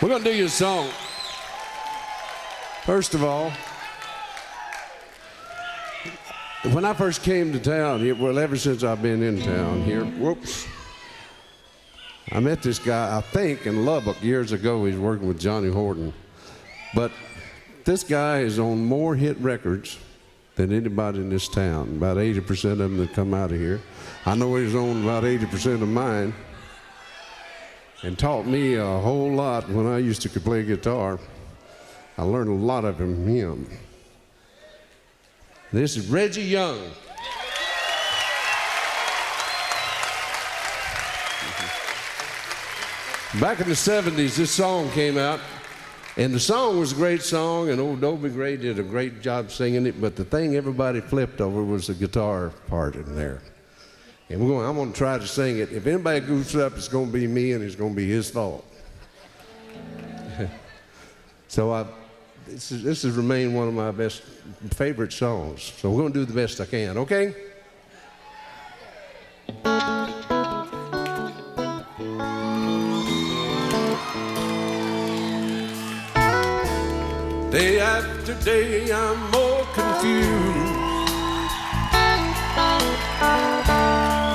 We're going to do you a song. First of all, when I first came to town here, well, ever since I've been in town here, I met this guy, I think, in Lubbock years ago. He's working with Johnny Horton. But this guy is on more hit records than anybody in this town. About 80% of them that come out of here. I know he's on about 80% of mine. And taught me a whole lot when I used to play guitar. I learned a lot of from him. This is Reggie Young. Back in the 70s, this song came out, and the song was a great song, and old Dobie Gray did a great job singing it, but the thing everybody flipped over was the guitar part in there. And I'm going to try to sing it. If anybody goofs up, it's going to be me, and it's going to be his fault. So this has remained one of my favorite songs. So we're going to do the best I can, okay? Day after day, I'm more confused.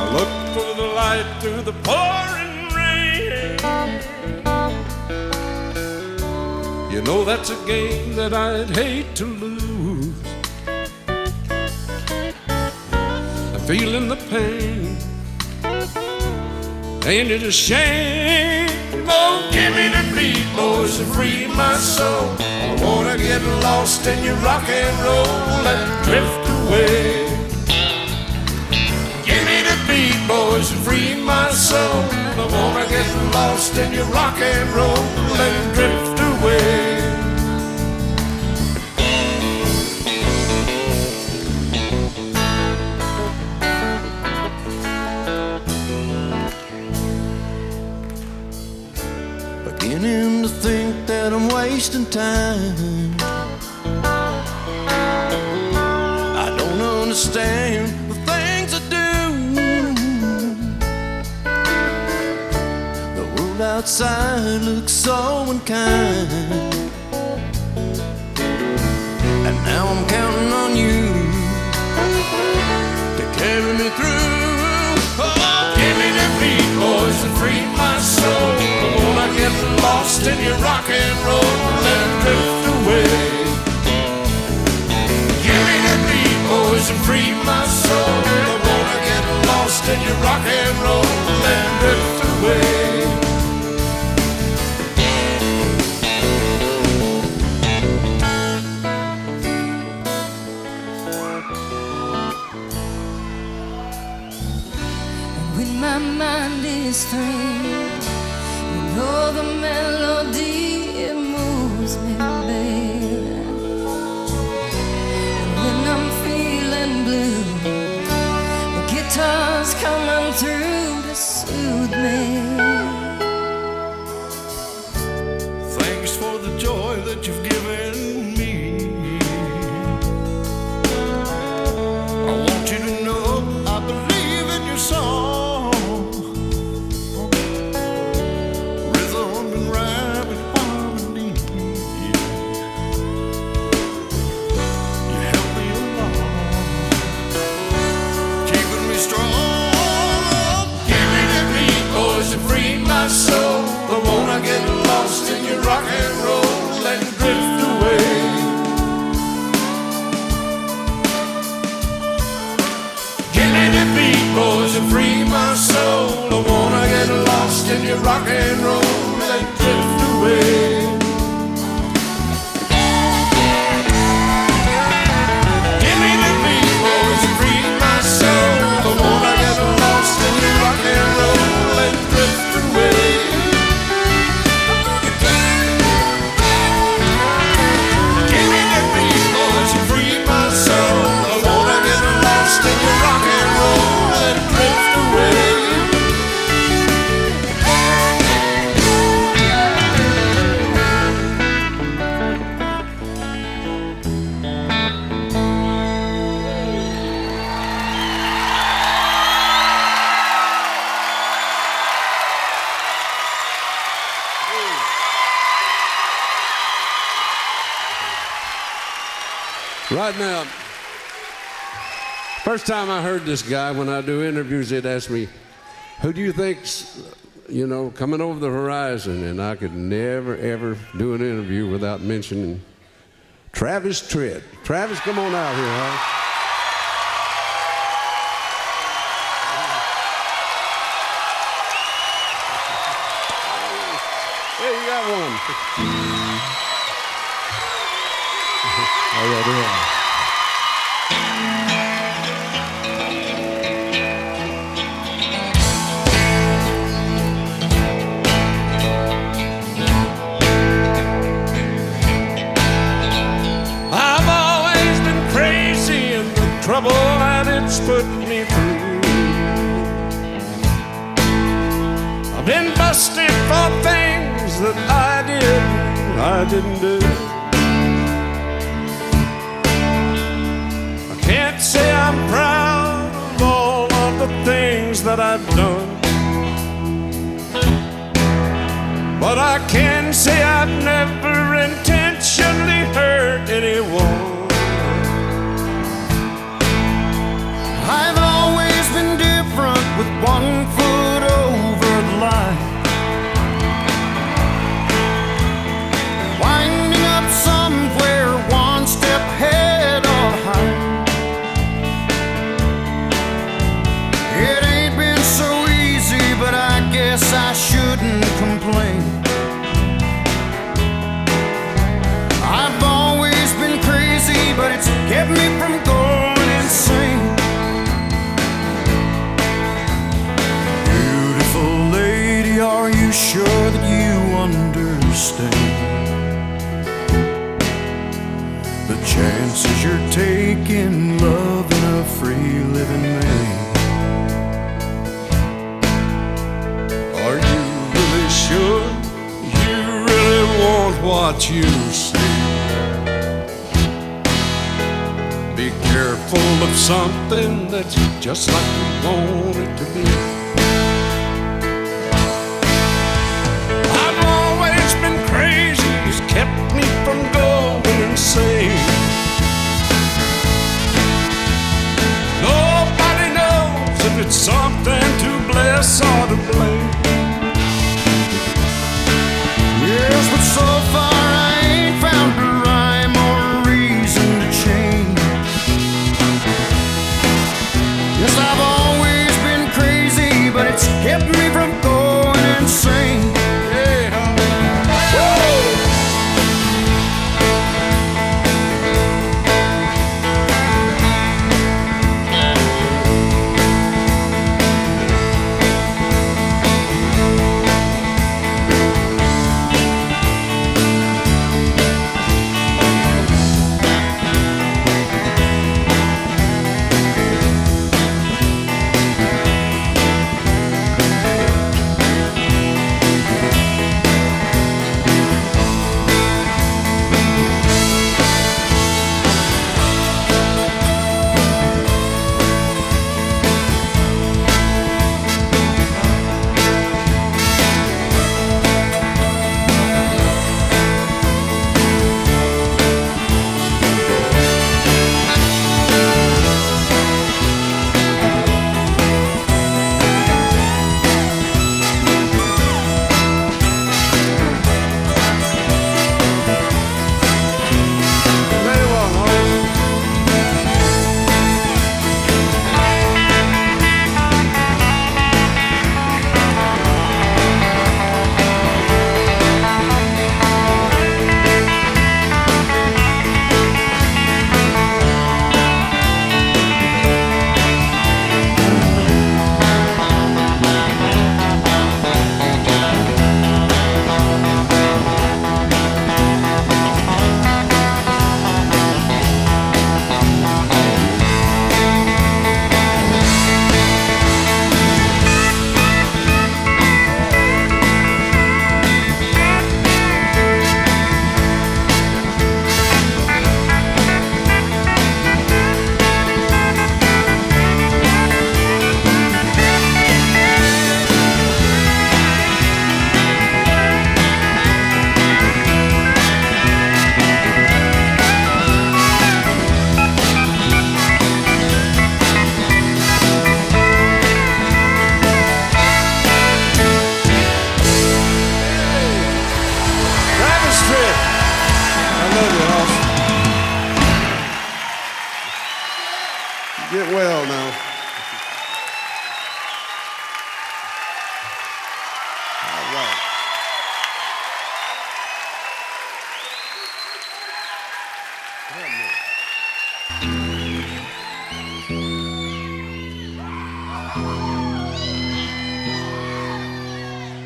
I look for the light through the pouring rain. You know that's a game that I'd hate to lose. I'm feeling the pain. Ain't it a shame? Oh, give me the beat, boys, to free my soul. I wanna get lost in your rock and roll and drift away. Give me the beat, boys, and free my soul. I wanna get lost in your rock and roll and drift away. Beginning to think that I'm wasting time. I don't understand the things I do. The world outside looks so unkind, and now I'm counting on you to carry me through. Oh, give me the beat, boys, and free my soul. I wanna get lost in your rock and roll and drift away. Give me the beat, boys, and free my soul. I wanna get lost in your rock and roll and drift away. When my mind is free, you know the melody, it moves me, baby. And when I'm feeling blue, the guitar's coming through to soothe me. Thanks for the joy that you've given me. I want you to know I believe in your song. Soul, I wanna get lost in your rock and roll and drift away. Give me the beat, boys, and free my soul. I wanna get lost in your rock and roll and drift away. Give me the beat, boys, and free my soul. I wanna get lost in your rock and roll and drift away. Right now, first time I heard this guy, when I do interviews, he'd ask me, who do you think's, coming over the horizon? And I could never, ever do an interview without mentioning Travis Tritt. Travis, come on out here, huh? Yeah, you got one. How y'all doing? I've always been crazy in the trouble that it's put me through. I've been busted for things that I didn't do. I can't say I'm proud of all of the things that I've done, but I can say I've never intentionally hurt anyone. I've always been different, with 1 foot over the line, winding up somewhere 1 step ahead or behind. It ain't been so easy, but I guess I shouldn't complain. I've always been crazy, but it's kept me from going insane. Beautiful lady, are you sure that you understand the chances you're taking loving a free living man? Are you really sure you really want what you see? Be careful of something that's just like you want it to be. I've always been crazy, it's kept me from going insane. Nobody knows if it's something to bless or to blame. Yes, but so far I ain't found a rhyme or a reason to change. Yes, I've always been crazy, Get well now. All right.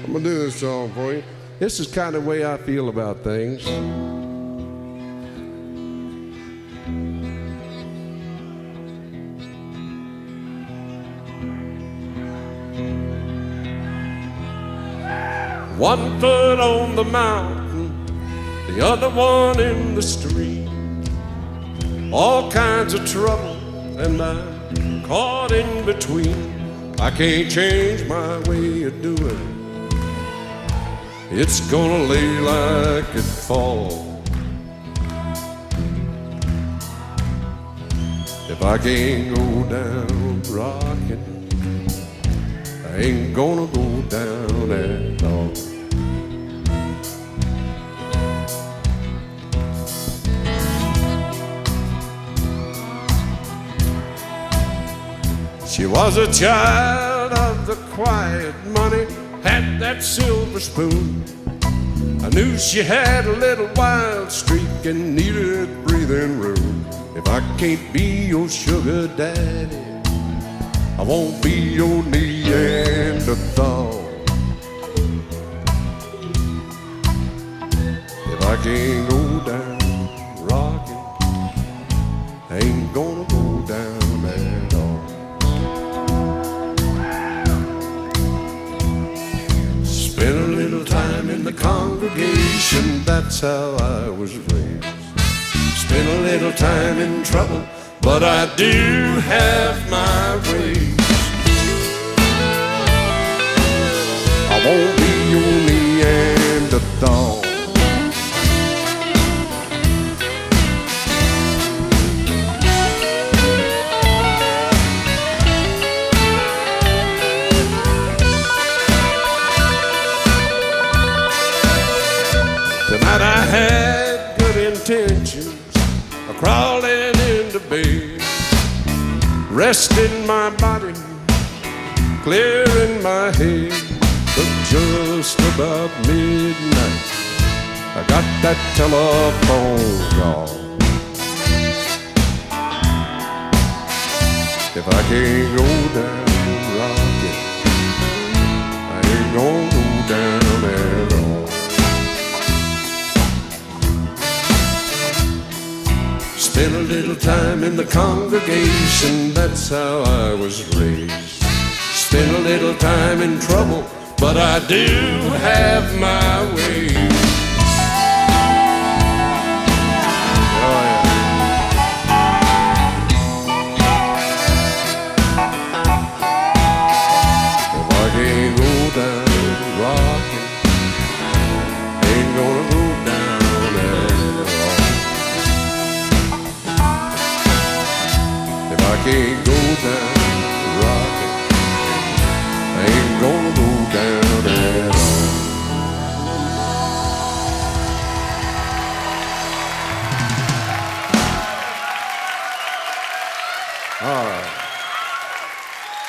I'm gonna do this song for you. This is kind of the way I feel about things. One foot on the mountain, the other one in the stream. All kinds of trouble, and I'm caught in between. I can't change my way of doing it. It's gonna lay like it falls. If I can't go down rocking, I ain't gonna go down at all. She was a child of the quiet money, had that silver spoon. I knew she had a little wild streak and needed breathing room. If I can't be your sugar daddy, I won't be your Neanderthal. If I can't go down rocking, I ain't gonna go down at all. Spent a little time in the congregation, that's how I was raised. Spent a little time in trouble, but I do have my ways. I won't be your Neanderthal. Tonight I had good intentions, crawling into bed, resting my body, clearing my head. But just about midnight, I got that telephone call. If I can't go down rocking, I ain't gonna go down at all. Spent a little time in the congregation, that's how I was raised. Spent a little time in trouble, but I do have my ways. Oh yeah. If I can't go down rocking, ain't gonna go down at all. If I can't go down rocking, I ain't gonna go down at all. All right.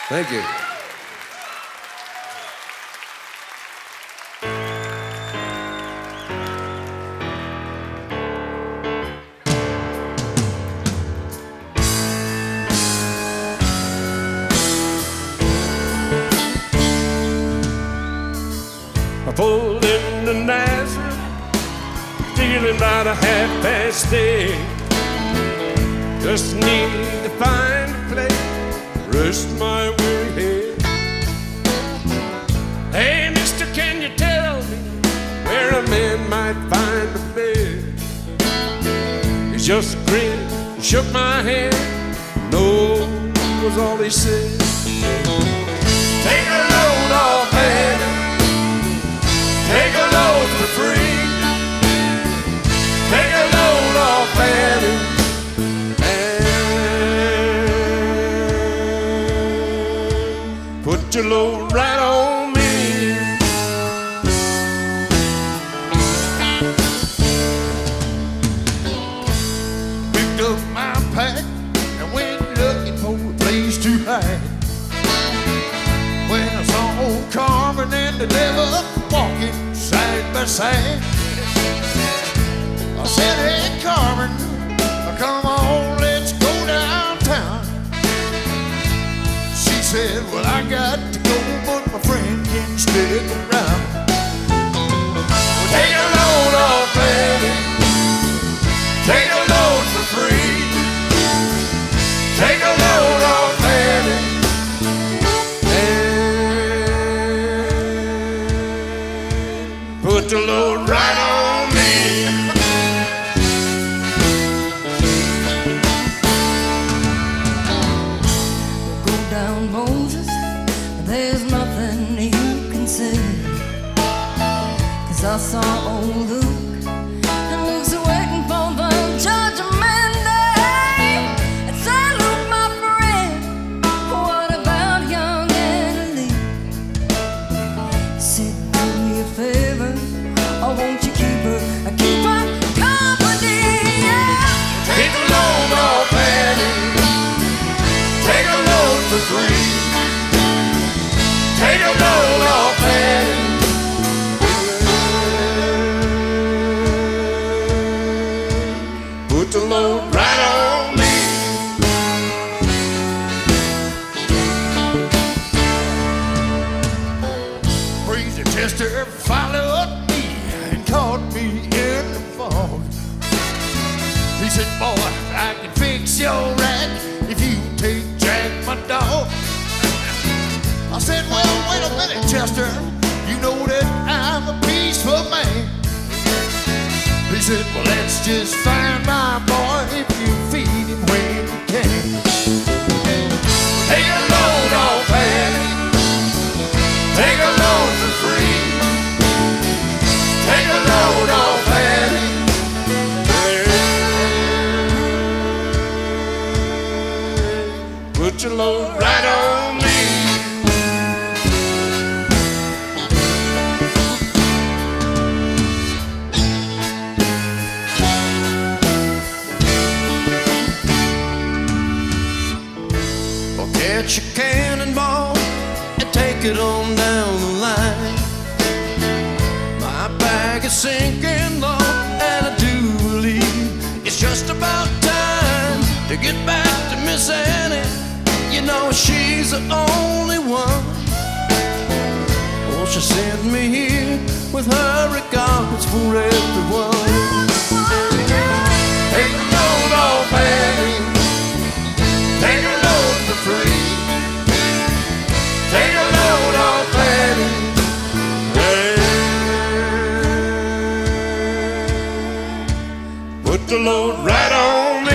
Thank you. I pulled into Nazareth, feeling about 8:30. Just need to find a place, rest my weary head. Hey, mister, can you tell me where a man might find a bed? He just grinned and shook my hand. No was all he said. Take a load off Annie, take a load for free. Take a load off Annie, and put your load right on me. Picked up my pack and went looking for they never walking side by side. I said, hey Carmen, come on, let's go downtown. She said, well, I got to go, but my friend can stick around. Well, take a load off, baby. Take a load for free. Take a load off, baby. And put the load right on me. Go down, Moses, there's nothing you can say. 'Cause I saw old Luke, and Luke's waiting for the judgment day. And say, Luke, my friend, what about young Annalie? He said, do me a favor, or won't you keep her company? Yeah. Take a load off, Annie. Take a load for free. Take a load off, Annie. Put the load right on me. Crazy tester followed me and caught me in the fog. He said, boy, I can fix your rack if you take Jack, my dog. I said, well, wait a minute, Chester. You know that I'm a peaceful man. He said, well, that's just fine, my boy, if you feed him when you can. Take a load off, Annie. Take a load for free. Take a load off, Annie. Put your load right on me. Get your cannonball and take it on down the line. My bag is sinking low, and I do believe it's just about time to get back to Miss Annie. You know she's the only one. Oh, she sent me here with her regards for everyone. Take a load off, Annie. Take a load for free. Take a load off, Annie. Put the load right on me.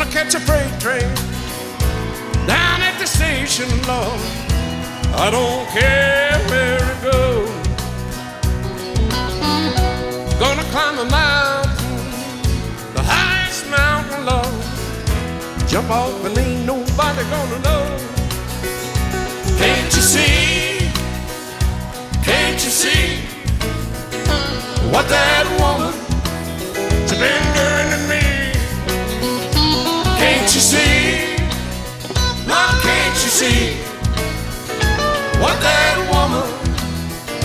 Catch a freight train down at the station, Lord. I don't care where it goes. Gonna climb a mountain, the highest mountain, Lord. Jump off and ain't nobody gonna know. Can't you see? Can't you see what that woman she's been doing to me. Can't you see? Now can't you see what that woman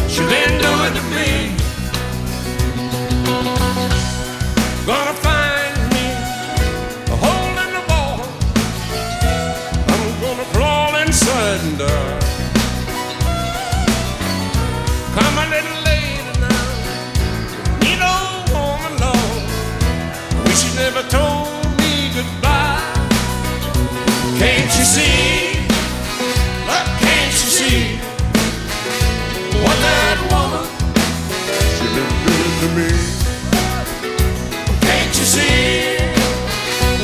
she's been doing to me? Gonna find me a hole in the wall. I'm gonna crawl inside and die. Come a little later now. Need old woman, Lord. Wish she never told me goodbye. Can't you see? Look, can't you see what that woman she been doing to me? Can't you see?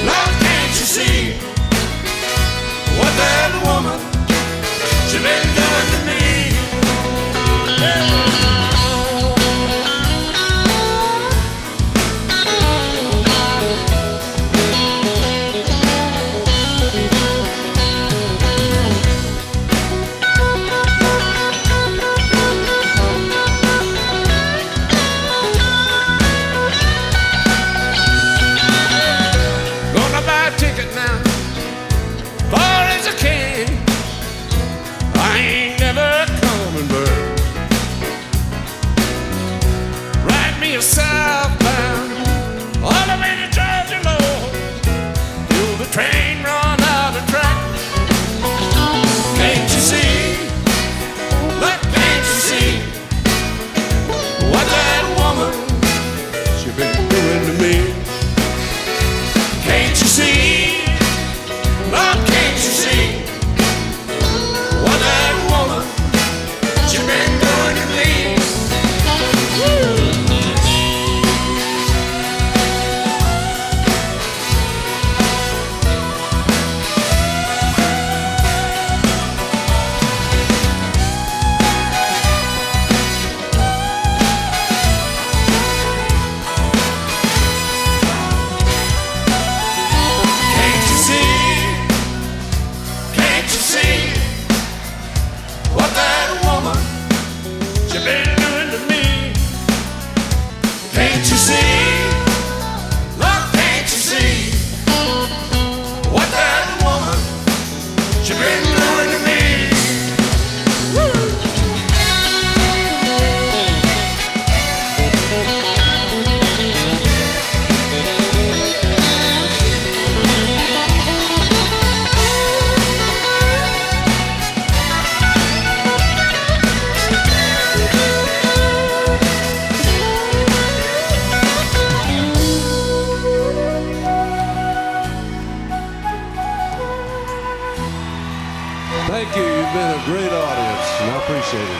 Look, can't you see what that woman she been doing to me? Gonna buy a ticket now, far as I can. I ain't never coming back. Ride me a southbound all the way to Georgia, Lord, till the train run out of track. Can't you see? Look, can't you see what that woman she been doing to me? Can't you see? Look, can't you see what that woman she been doing to me? Can't you see? Can't you see what that woman she been doing to me? Can't you see? Look, can't you see what that woman she been doing to me? Thank you. You've been a great audience, and I appreciate it.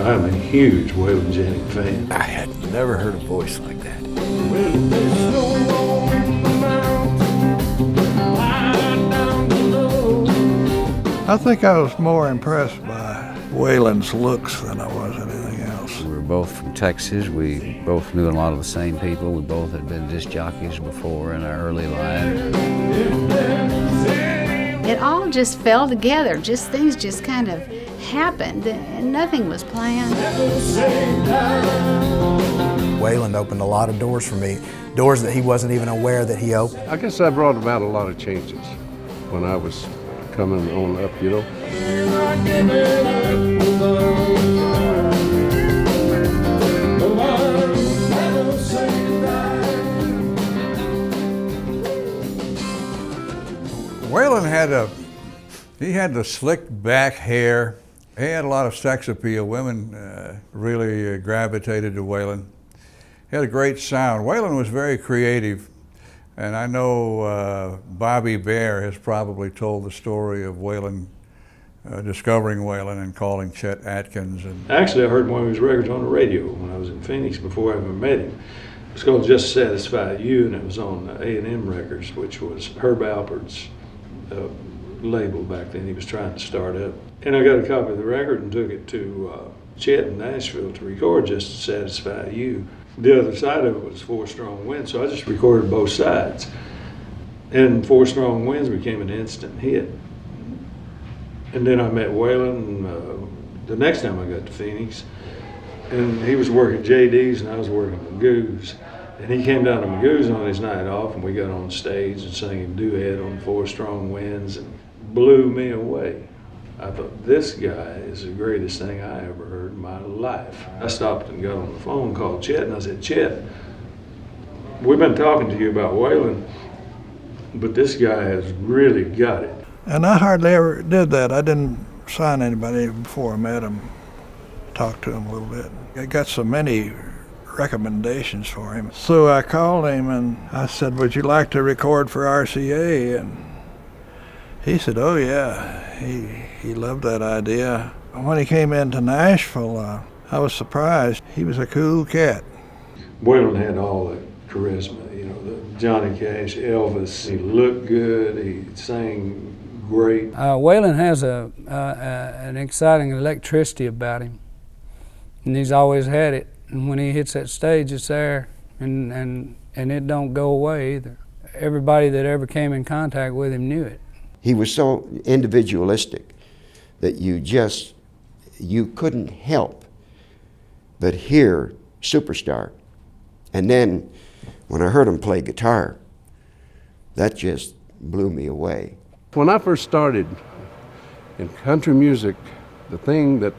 I'm a huge Waylon Jennings fan. I had never heard a voice like that. I think I was more impressed by Waylon's looks than I was anything else. We were both from Texas. We both knew a lot of the same people. We both had been disc jockeys before in our early life. It all just fell together. Things just kind of happened, and nothing was planned. Waylon opened a lot of doors for me, doors that he wasn't even aware that he opened. I guess I brought about a lot of changes when I was coming on up, you know. Waylon had the slicked back hair. He had a lot of sex appeal. Women really gravitated to Waylon. He had a great sound. Waylon was very creative, and I know Bobby Bare has probably told the story of Waylon, discovering Waylon and calling Chet Atkins. And actually, I heard one of his records on the radio when I was in Phoenix before I ever met him. It's called Just Satisfy You, and it was on A&M Records, which was Herb Alpert's label back then. He was trying to start up. And I got a copy of the record and took it to Chet in Nashville to record Just to Satisfy You. The other side of it was Four Strong Winds, so I just recorded both sides. And Four Strong Winds became an instant hit. And then I met Waylon the next time I got to Phoenix, and he was working JD's and I was working Magoo's. And he came down to Magoo's on his night off, and we got on stage and sang a duet on Four Strong Winds, and blew me away. I thought, this guy is the greatest thing I ever heard in my life. I stopped and got on the phone, called Chet, and I said, Chet, we've been talking to you about Waylon, but this guy has really got it. And I hardly ever did that. I didn't sign anybody before I met him, talked to him a little bit. I got so many recommendations for him. So I called him and I said, would you like to record for RCA? And he said, oh yeah, he loved that idea. When he came into Nashville, I was surprised. He was a cool cat. Waylon had all the charisma, you know, the Johnny Cash, Elvis. He looked good, he sang great. Waylon has an exciting electricity about him, and he's always had it. And when he hits that stage, it's there, and it don't go away either. Everybody that ever came in contact with him knew it. He was so individualistic that you couldn't help but hear Superstar. And then when I heard him play guitar, that just blew me away. When I first started in country music, the thing that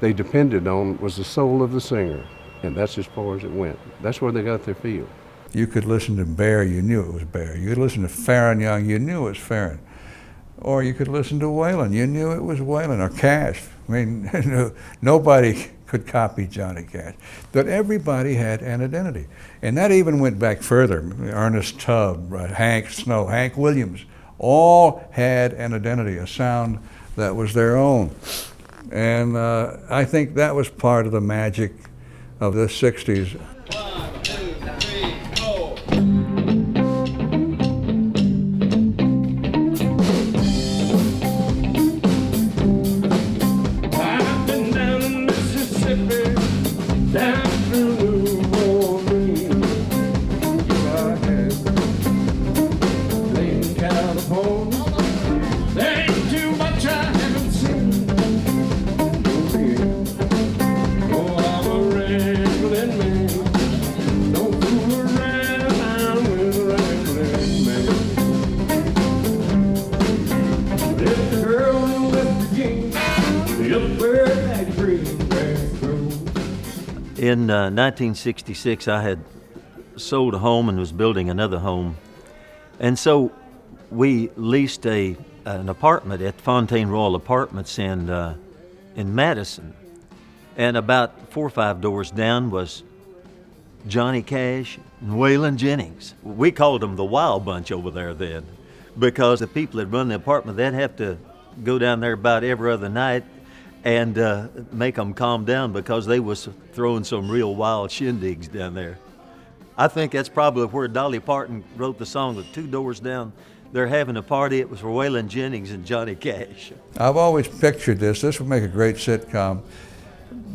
they depended on was the soul of the singer. And that's as far as it went. That's where they got their feel. You could listen to Bear, you knew it was Bear. You could listen to Farron Young, you knew it was Farron. Or you could listen to Waylon, you knew it was Waylon, or Cash. I mean, nobody could copy Johnny Cash. But everybody had an identity. And that even went back further. Ernest Tubb, Hank Snow, Hank Williams, all had an identity, a sound that was their own. And I think that was part of the magic of the 60s. 1, 2, 3, 4. I've been down in Mississippi, down through New Orleans. I have. In California, there ain't too much I haven't seen. In 1966, I had sold a home and was building another home. And so we leased an apartment at Fontaine Royal Apartments in Madison. And about 4 or 5 doors down was Johnny Cash and Waylon Jennings. We called them the Wild Bunch over there then, because the people that run the apartment, they'd have to go down there about every other night and make them calm down, because they was throwing some real wild shindigs down there. I think that's probably where Dolly Parton wrote the song, with 2 doors down, they're having a party. It was for Waylon Jennings and Johnny Cash. I've always pictured this would make a great sitcom,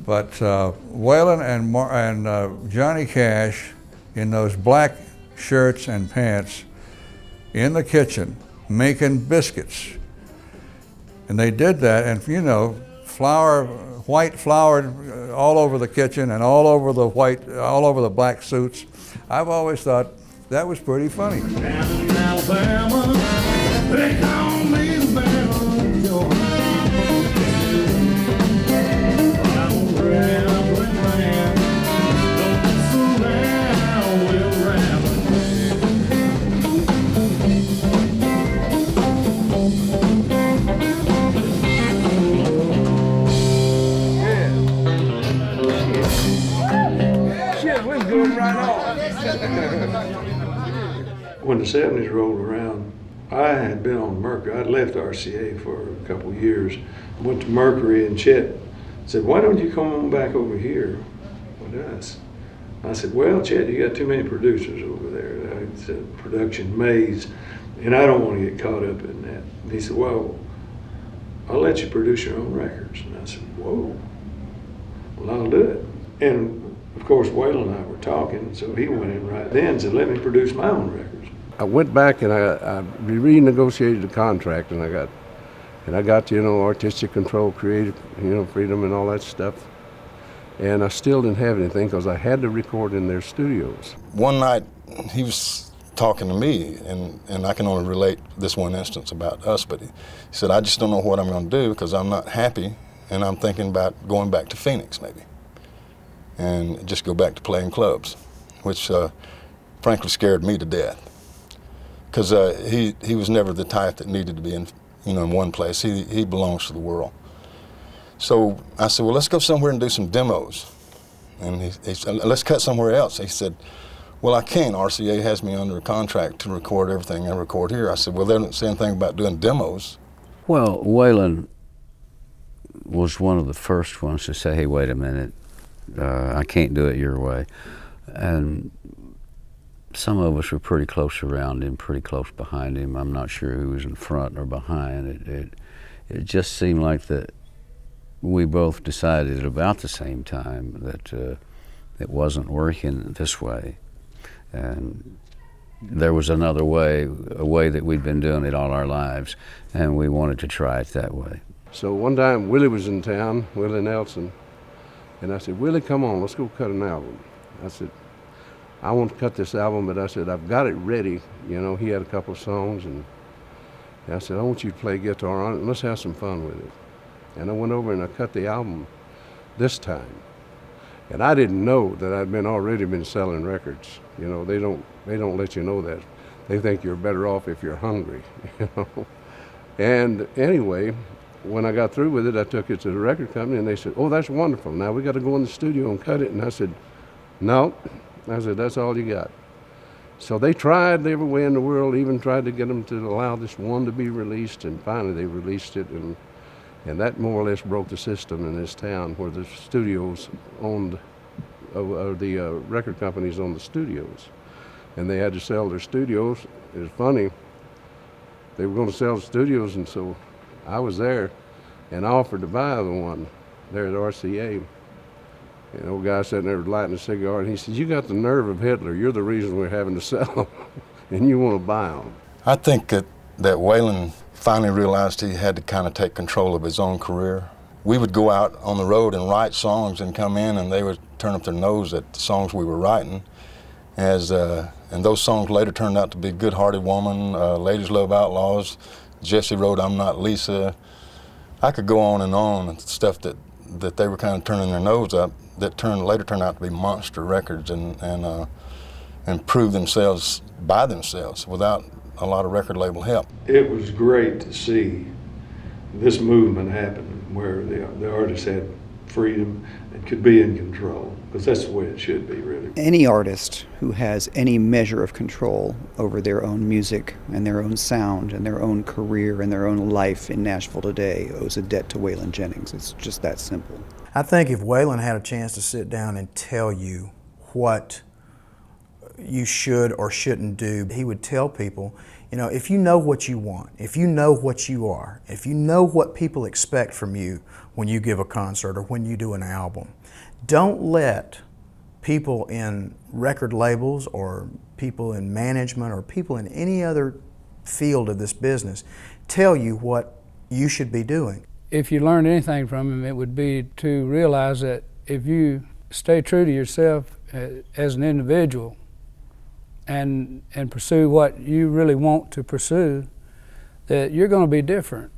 but Waylon and Johnny Cash in those black shirts and pants in the kitchen making biscuits. And they did that, and you know, white flour all over the kitchen and all over the black suits. I've always thought that was pretty funny. Down in Alabama, they call me the Bama Joe. I'm a rambling man, don't fool around with rambling When the 70s rolled around, I had been on Mercury. I'd left RCA for a couple of years. Went to Mercury, and Chet said, why don't you come on back over here with us? I said, well, Chet, you got too many producers over there. It's a production maze, and I don't want to get caught up in that. And he said, well, I'll let you produce your own records. And I said, whoa, well, I'll do it. And of course, Waylon and I were talking, so he went in right then and said, let me produce my own records. I went back and I renegotiated the contract, and I got, you know, artistic control, creative, you know, freedom and all that stuff. And I still didn't have anything because I had to record in their studios. One night, he was talking to me, and I can only relate this one instance about us, but he said, I just don't know what I'm going to do because I'm not happy, and I'm thinking about going back to Phoenix maybe, and just go back to playing clubs, which frankly scared me to death, because he was never the type that needed to be in, you know, in one place. He belongs to the world. So I said, well, let's go somewhere and do some demos. And he said, let's cut somewhere else. He said, well, I can't. RCA has me under a contract to record everything I record here. I said, well, they don't say anything about doing demos. Well, Waylon was one of the first ones to say, hey, wait a minute, I can't do it your way. And some of us were pretty close around him, pretty close behind him. I'm not sure who was in front or behind. It just seemed like that we both decided at about the same time that it wasn't working this way. And there was another way, a way that we'd been doing it all our lives, and we wanted to try it that way. So one time Willie was in town, Willie Nelson, and I said, Willie, come on, let's go cut an album. I said, I want to cut this album, but I said, I've got it ready. You know, he had a couple of songs, and I said, I want you to play guitar on it, and let's have some fun with it. And I went over and I cut the album this time. And I didn't know that I'd already been selling records. You know, they don't let you know that. They think you're better off if you're hungry, you know. And anyway, when I got through with it, I took it to the record company, and they said, oh, that's wonderful. Now we got to go in the studio and cut it. And I said, no. I said, that's all you got. So they tried every way in the world, even tried to get them to allow this one to be released, and finally they released it, and that more or less broke the system in this town, where the studios owned, the record companies owned the studios, and they had to sell their studios. It was funny, they were going to sell the studios, and so I was there, and I offered to buy the one there at RCA. And the old guy sitting there lighting a cigar, and he said, you got the nerve of Hitler. You're the reason we're having to sell them, and you want to buy them. I think that Waylon finally realized he had to kind of take control of his own career. We would go out on the road and write songs and come in, and they would turn up their nose at the songs we were writing. And those songs later turned out to be Good-Hearted Woman, Ladies Love Outlaws, Jesse wrote I'm Not Lisa. I could go on and stuff that they were kind of turning their nose up that later turned out to be monster records and prove themselves by themselves without a lot of record label help. It was great to see this movement happen where the artists had freedom and could be in control, because that's the way it should be, really. Any artist who has any measure of control over their own music and their own sound and their own career and their own life in Nashville today owes a debt to Waylon Jennings. It's just that simple. I think if Waylon had a chance to sit down and tell you what you should or shouldn't do, he would tell people, you know, if you know what you want, if you know what you are, if you know what people expect from you when you give a concert or when you do an album, don't let people in record labels or people in management or people in any other field of this business tell you what you should be doing. If you learned anything from him, it would be to realize that if you stay true to yourself as an individual and pursue what you really want to pursue, that you're going to be different,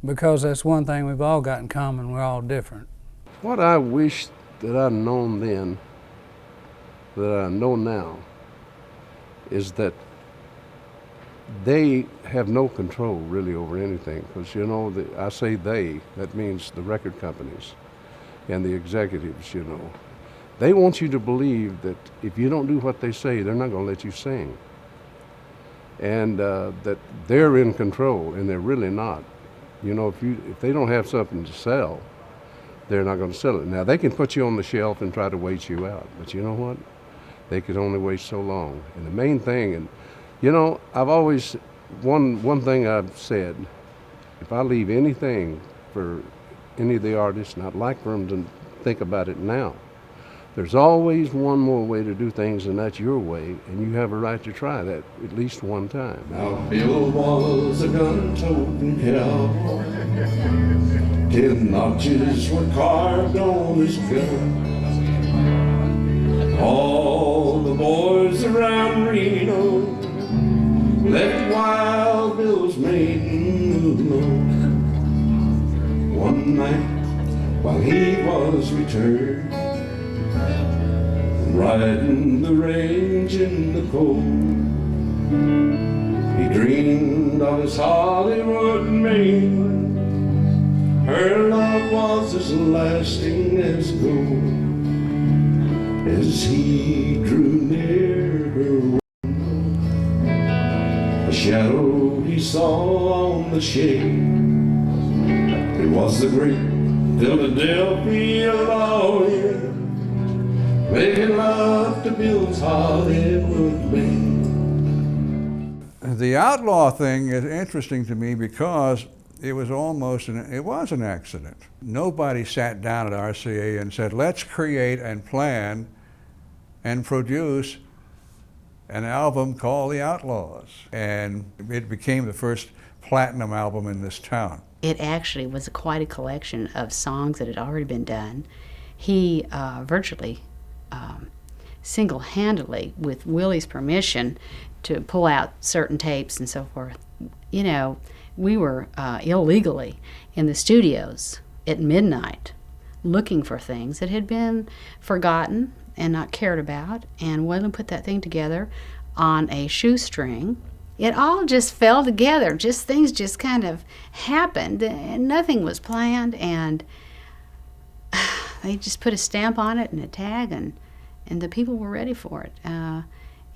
because that's one thing we've all got in common. We're all different. What I wish that I'd known then, that I know now, is that they have no control really over anything, because, you know, I say they, that means the record companies and the executives, you know. They want you to believe that if you don't do what they say, they're not going to let you sing. And that they're in control, and they're really not. You know, if they don't have something to sell, they're not going to sell it. Now, they can put you on the shelf and try to wait you out, but you know what? they could only wait so long. And the main thing, and you know, I've always, one thing I've said, if I leave anything for any of the artists, and I'd like for them to think about it now, there's always one more way to do things, and that's your way, and you have a right to try that at least one time. Now Bill was a gun-toting cowboy. 10 notches were carved on his gun. All the boys around Reno left Wild Bill's maiden alone. One night while he was returned, riding the range in the cold, he dreamed of his Hollywood maid. Her love was as lasting as gold. As he drew near her, a shadow he saw on the shade. It was the great Philadelphia lawyer, making love to Bill's Hollywood maid. The outlaw thing is interesting to me because it was an accident. Nobody sat down at RCA and said, let's create and plan and produce an album called The Outlaws. And it became the first platinum album in this town. It actually was quite a collection of songs that had already been done. He virtually single-handedly, with Willie's permission, to pull out certain tapes and so forth. You know, we were illegally in the studios at midnight looking for things that had been forgotten and not cared about, and Waylon put that thing together on a shoestring. It all just fell together. Things just kind of happened, and nothing was planned, and they just put a stamp on it and a tag, and the people were ready for it.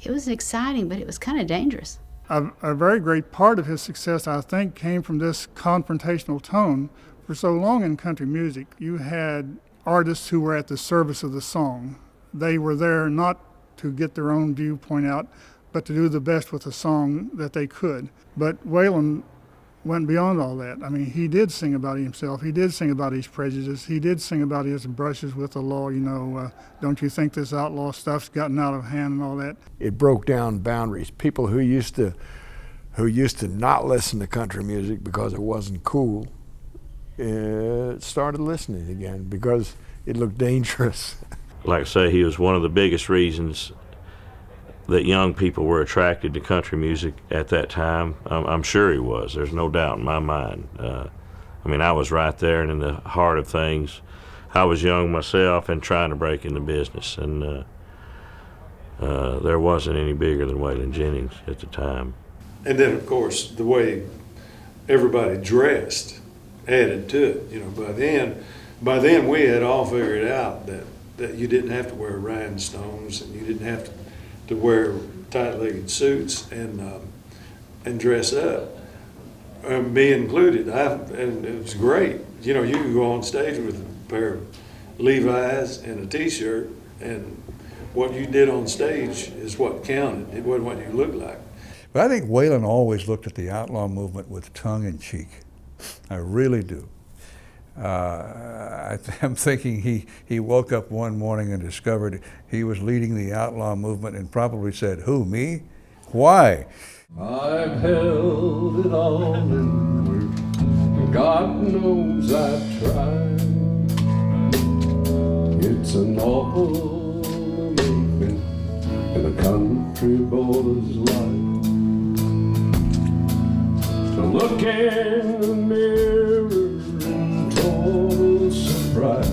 It was exciting, but it was kind of dangerous. A very great part of his success, I think, came from this confrontational tone. For so long in country music, you had artists who were at the service of the song. They were there not to get their own viewpoint out, but to do the best with the song that they could. But Waylon went beyond all that. I mean, he did sing about himself. He did sing about his prejudice. He did sing about his brushes with the law. You know, don't you think this outlaw stuff's gotten out of hand and all that? It broke down boundaries. People who used to not listen to country music because it wasn't cool started listening again because it looked dangerous. Like I say, he was one of the biggest reasons that young people were attracted to country music at that time. I'm sure he was. There's no doubt in my mind. I mean, I was right there and in the heart of things. I was young myself and trying to break into business, and there wasn't any bigger than Waylon Jennings at the time. And then, of course, the way everybody dressed added to it. You know, by then we had all figured out that you didn't have to wear rhinestones, and you didn't have to wear tight-legged suits and dress up, me included. And it was great. You know, you could go on stage with a pair of Levi's and a T-shirt, and what you did on stage is what counted. It wasn't what you looked like. But I think Waylon always looked at the outlaw movement with tongue in cheek. I really do. I'm thinking he woke up one morning and discovered he was leading the outlaw movement and probably said, "Who, me? Why?" I've held it all in, God knows I've tried. It's an awful awakening in a country boy's life. To look in the mirror in total surprise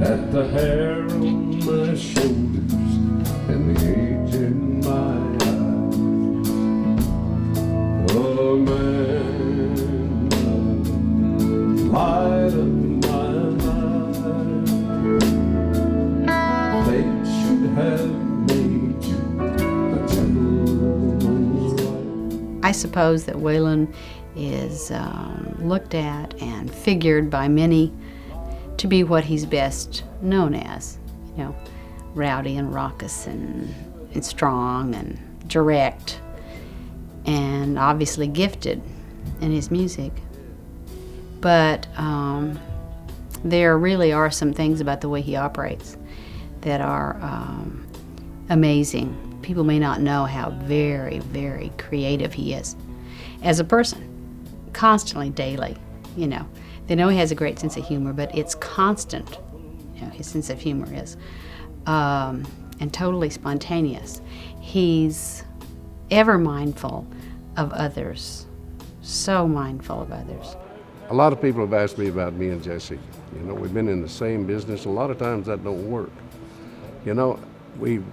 at the hair on my shoulders and the age in my eyes. Oh man, light of my mind. Fate should have made you a gentleman's wife. I suppose that Waylon is looked at and figured by many to be what he's best known as. You know, rowdy and raucous and strong and direct, and obviously gifted in his music. But there really are some things about the way he operates that are amazing. People may not know how very, very creative he is as a person, constantly, daily, you know. They know he has a great sense of humor, but it's constant, you know, his sense of humor is, and totally spontaneous. He's ever mindful of others, so mindful of others. A lot of people have asked me about me and Jesse. You know, we've been in the same business. A lot of times that don't work. You know, we've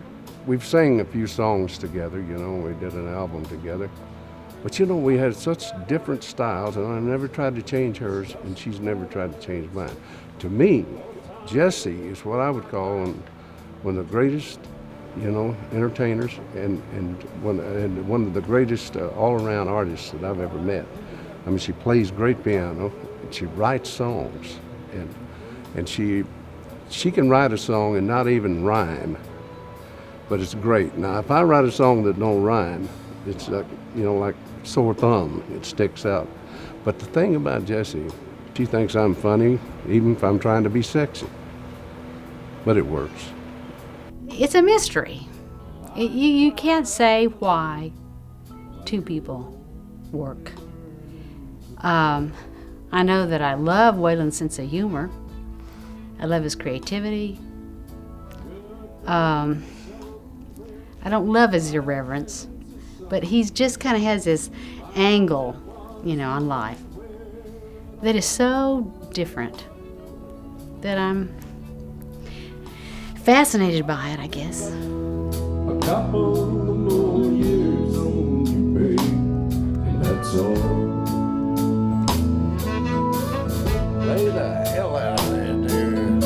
sang a few songs together, you know, we did an album together. But you know, we had such different styles, and I never tried to change hers, and she's never tried to change mine. To me, Jesse is what I would call one of the greatest, you know, entertainers and one of the greatest all-around artists that I've ever met. I mean, she plays great piano, and she writes songs, and she can write a song and not even rhyme, but it's great. Now, if I write a song that don't rhyme, it's like, you know, like sore thumb, it sticks out. But the thing about Jessie, she thinks I'm funny, even if I'm trying to be sexy, but it works. It's a mystery. You can't say why two people work. I know that I love Waylon's sense of humor. I love his creativity. I don't love his irreverence, but he's just kind of has this angle, you know, on life that is so different that I'm fascinated by it, I guess. A couple more years on you, babe, and that's all. Lay the hell out of there, dude.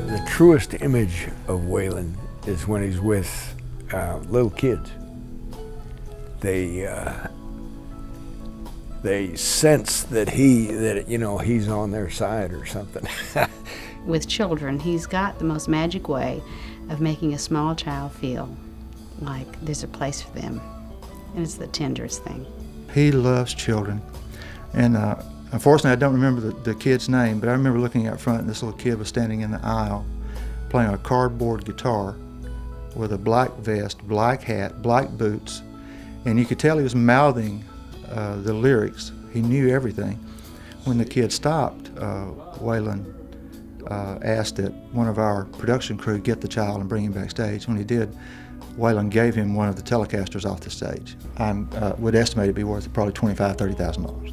The truest image of Waylon is when he's with little kids. They sense that you know, he's on their side or something. With children, he's got the most magic way of making a small child feel like there's a place for them, and it's the tenderest thing. He loves children, and unfortunately I don't remember the kid's name, but I remember looking out front and this little kid was standing in the aisle playing a cardboard guitar with a black vest, black hat, black boots, and you could tell he was mouthing the lyrics. He knew everything. When the kid stopped, Waylon asked that one of our production crew get the child and bring him backstage. When he did, Waylon gave him one of the Telecasters off the stage. I would estimate it to be worth probably $25,000, $30,000.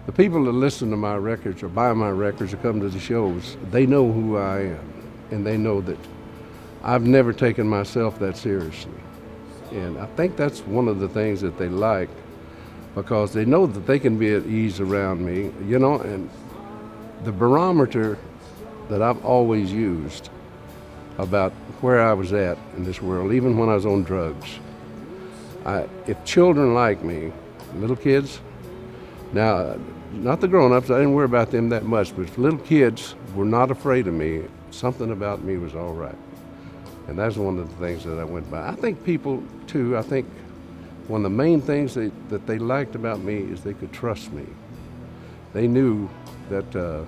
The people that listen to my records or buy my records or come to the shows, they know who I am, and they know that I've never taken myself that seriously. And I think that's one of the things that they like, because they know that they can be at ease around me, you know, and the barometer that I've always used about where I was at in this world, even when I was on drugs. If children like me, little kids, now, not the grown-ups, I didn't worry about them that much, but if little kids were not afraid of me, something about me was all right. And that's one of the things that I went by. I think people, too, I think one of the main things that they liked about me is they could trust me. They knew that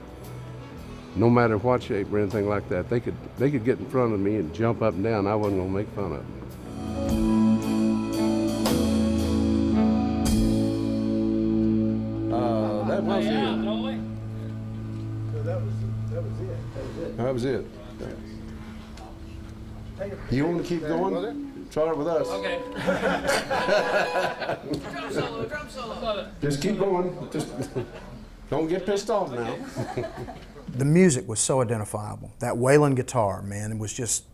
no matter what shape or anything like that, they could get in front of me and jump up and down. I wasn't gonna make fun of them. That was it. That was it. You want to keep going? Try it with us. Okay. Drum solo. Just keep going. Just don't get pissed off now. The music was so identifiable. That Waylon guitar, man, it was just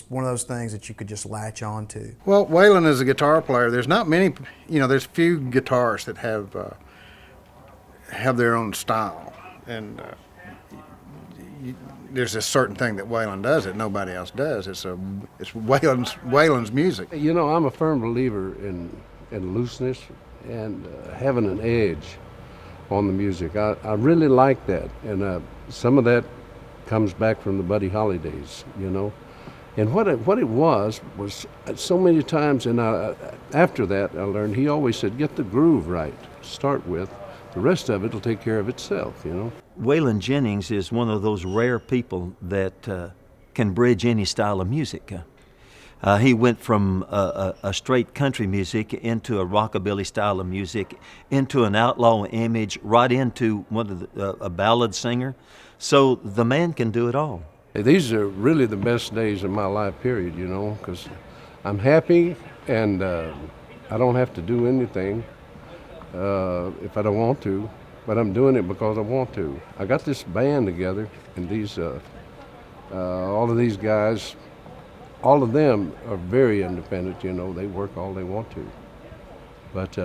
one of those things that you could just latch on to. Well, Waylon is a guitar player. There's not many, you know, there's few guitarists that have their own style. And there's a certain thing that Waylon does that nobody else does. It's Waylon's music. You know, I'm a firm believer in looseness and having an edge on the music. I really like that, and some of that comes back from the Buddy Holly days, you know. And what it was so many times, and after that I learned, he always said, get the groove right to start with. The rest of it will take care of itself, you know. Waylon Jennings is one of those rare people that can bridge any style of music. He went from a straight country music into a rockabilly style of music, into an outlaw image, right into a ballad singer. So the man can do it all. These are really the best days of my life, period, you know, because I'm happy and I don't have to do anything if I don't want to, but I'm doing it because I want to. I got this band together, and these all of these guys, all of them are very independent, you know. They work all they want to, but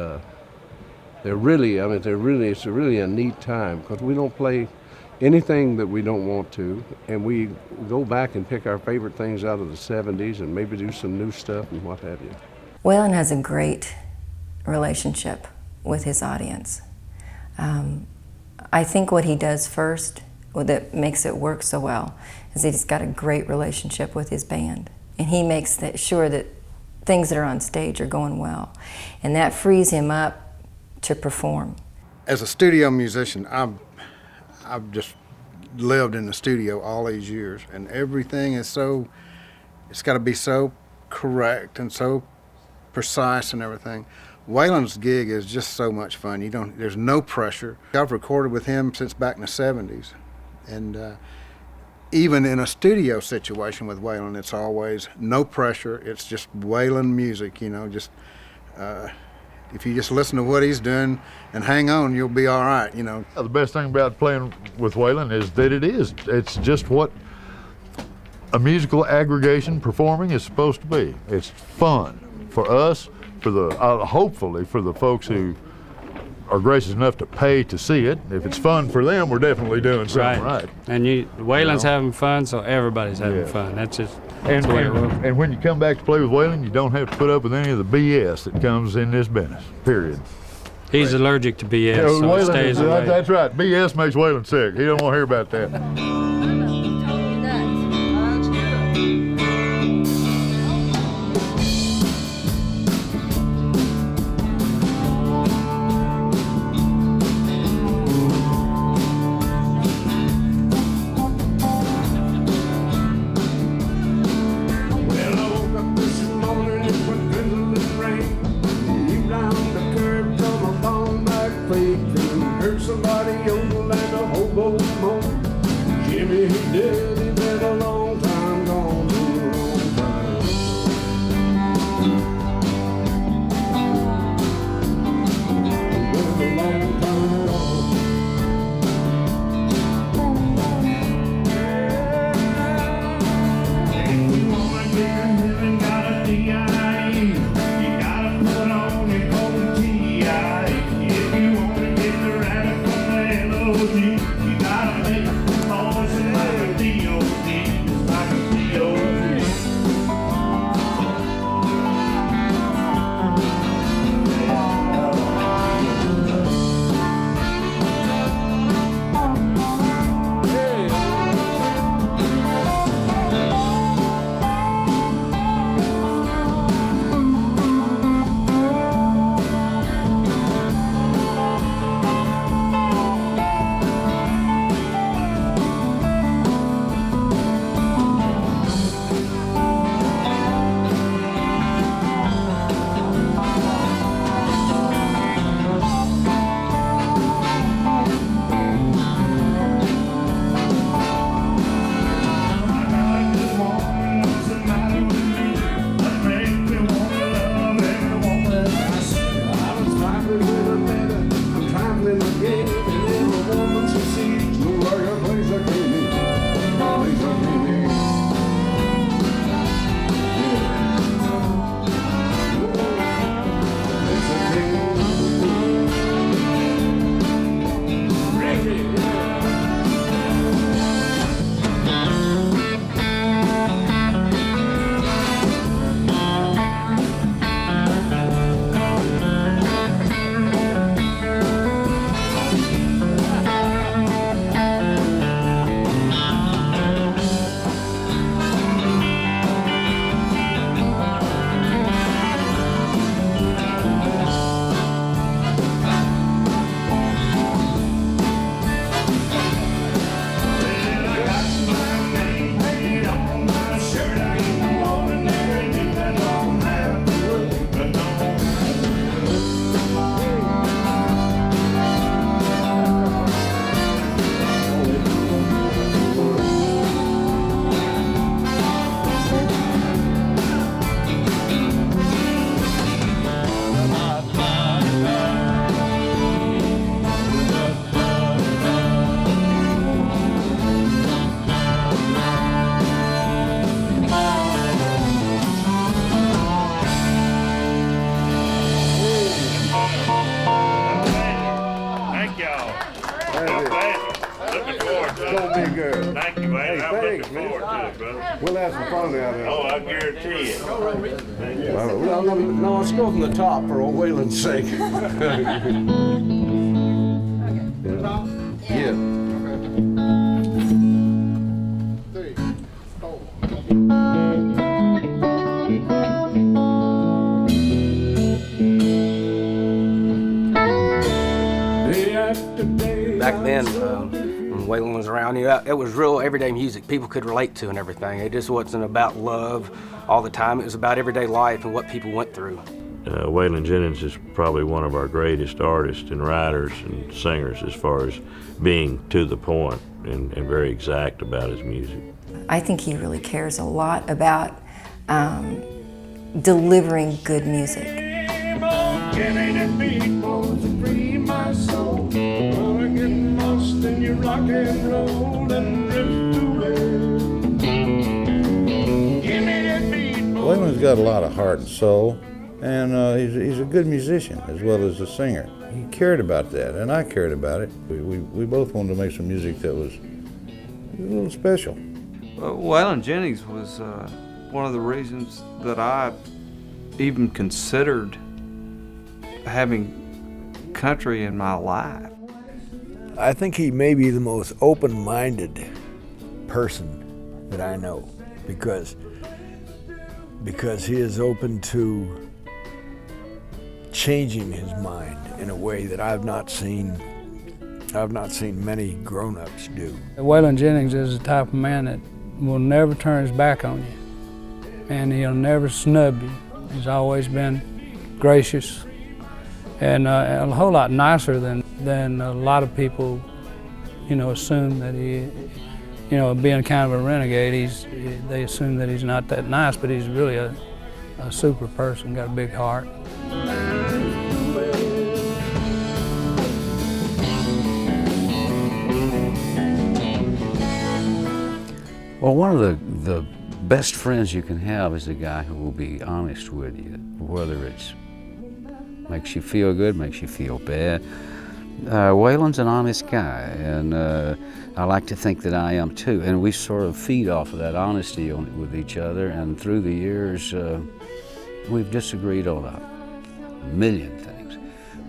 it's really a neat time because we don't play anything that we don't want to, and we go back and pick our favorite things out of the 70s and maybe do some new stuff and what have you. Waylon has a great relationship with his audience. I think what he does first, that makes it work so well, is that he's got a great relationship with his band. And he makes sure that things that are on stage are going well. And that frees him up to perform. As a studio musician, I've just lived in the studio all these years, and everything is it's got to be so correct and so precise and everything. Waylon's gig is just so much fun. There's no pressure. I've recorded with him since back in the 70s, and even in a studio situation with Waylon, it's always no pressure. It's just Waylon music, you know, just if you just listen to what he's doing and hang on, you'll be all right, you know. The best thing about playing with Waylon is that it's just what a musical aggregation performing is supposed to be. It's fun for us, hopefully for the folks who are gracious enough to pay to see it. If it's fun for them, we're definitely doing something right. And Waylon's having fun, so everybody's having fun. That's just and when you come back to play with Waylon, you don't have to put up with any of the BS that comes in this business, period. He's allergic to BS, so it stays away. That's right. BS makes Waylon sick. He don't want to hear about that. You gotta make the noise and let the deal. good. Thank you, man. I'm looking thanks, forward to it, brother. We'll have some fun out there. Oh, I guarantee it. Well, no, let's go from the top for old Waylon's sake. Yeah. Back then, when Waylon was around, it was real everyday music people could relate to and everything. It just wasn't about love all the time. It was about everyday life and what people went through. Waylon Jennings is probably one of our greatest artists and writers and singers as far as being to the point and very exact about his music. I think he really cares a lot about delivering good music. Waylon's got a lot of heart and soul, and he's a good musician as well as a singer. He cared about that, and I cared about it. We both wanted to make some music that was a little special. Waylon Jennings was one of the reasons that I even considered having country in my life. I think he may be the most open-minded person that I know because he is open to changing his mind in a way that I've not seen many grown-ups do. Waylon Jennings is the type of man that will never turn his back on you, and he'll never snub you. He's always been gracious and a whole lot nicer than a lot of people, assume that he, being kind of a renegade, they assume that he's not that nice, but he's really a super person, got a big heart. Well, one of the best friends you can have is a guy who will be honest with you, whether it's makes you feel good, makes you feel bad. Waylon's an honest guy, and I like to think that I am too. And we sort of feed off of that honesty with each other, and through the years, we've disagreed on a million things.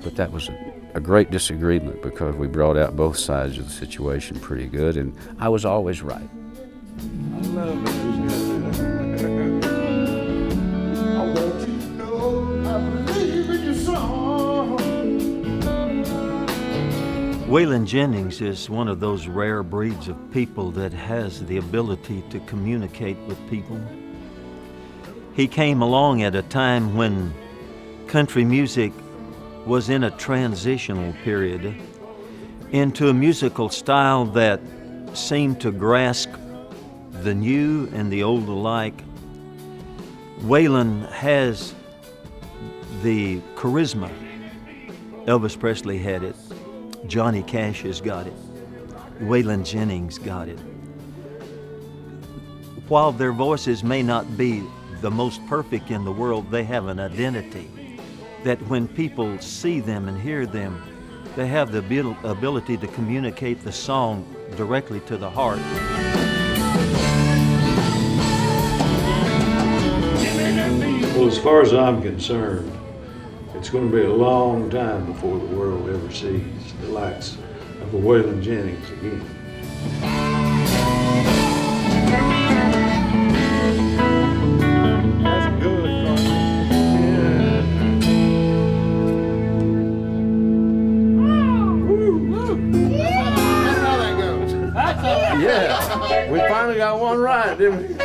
But that was a great disagreement because we brought out both sides of the situation pretty good, and I was always right. I love it. I want you to know I believe in your song. Waylon Jennings is one of those rare breeds of people that has the ability to communicate with people. He came along at a time when country music was in a transitional period into a musical style that seemed to grasp the new and the old alike. Waylon has the charisma. Elvis Presley had it. Johnny Cash has got it. Waylon Jennings got it. While their voices may not be the most perfect in the world, they have an identity that when people see them and hear them, they have the ability to communicate the song directly to the heart. Well, as far as I'm concerned, it's going to be a long time before the world ever sees the likes of a Waylon Jennings again. That's good, That's how that goes. Yeah, we finally got one right, didn't we?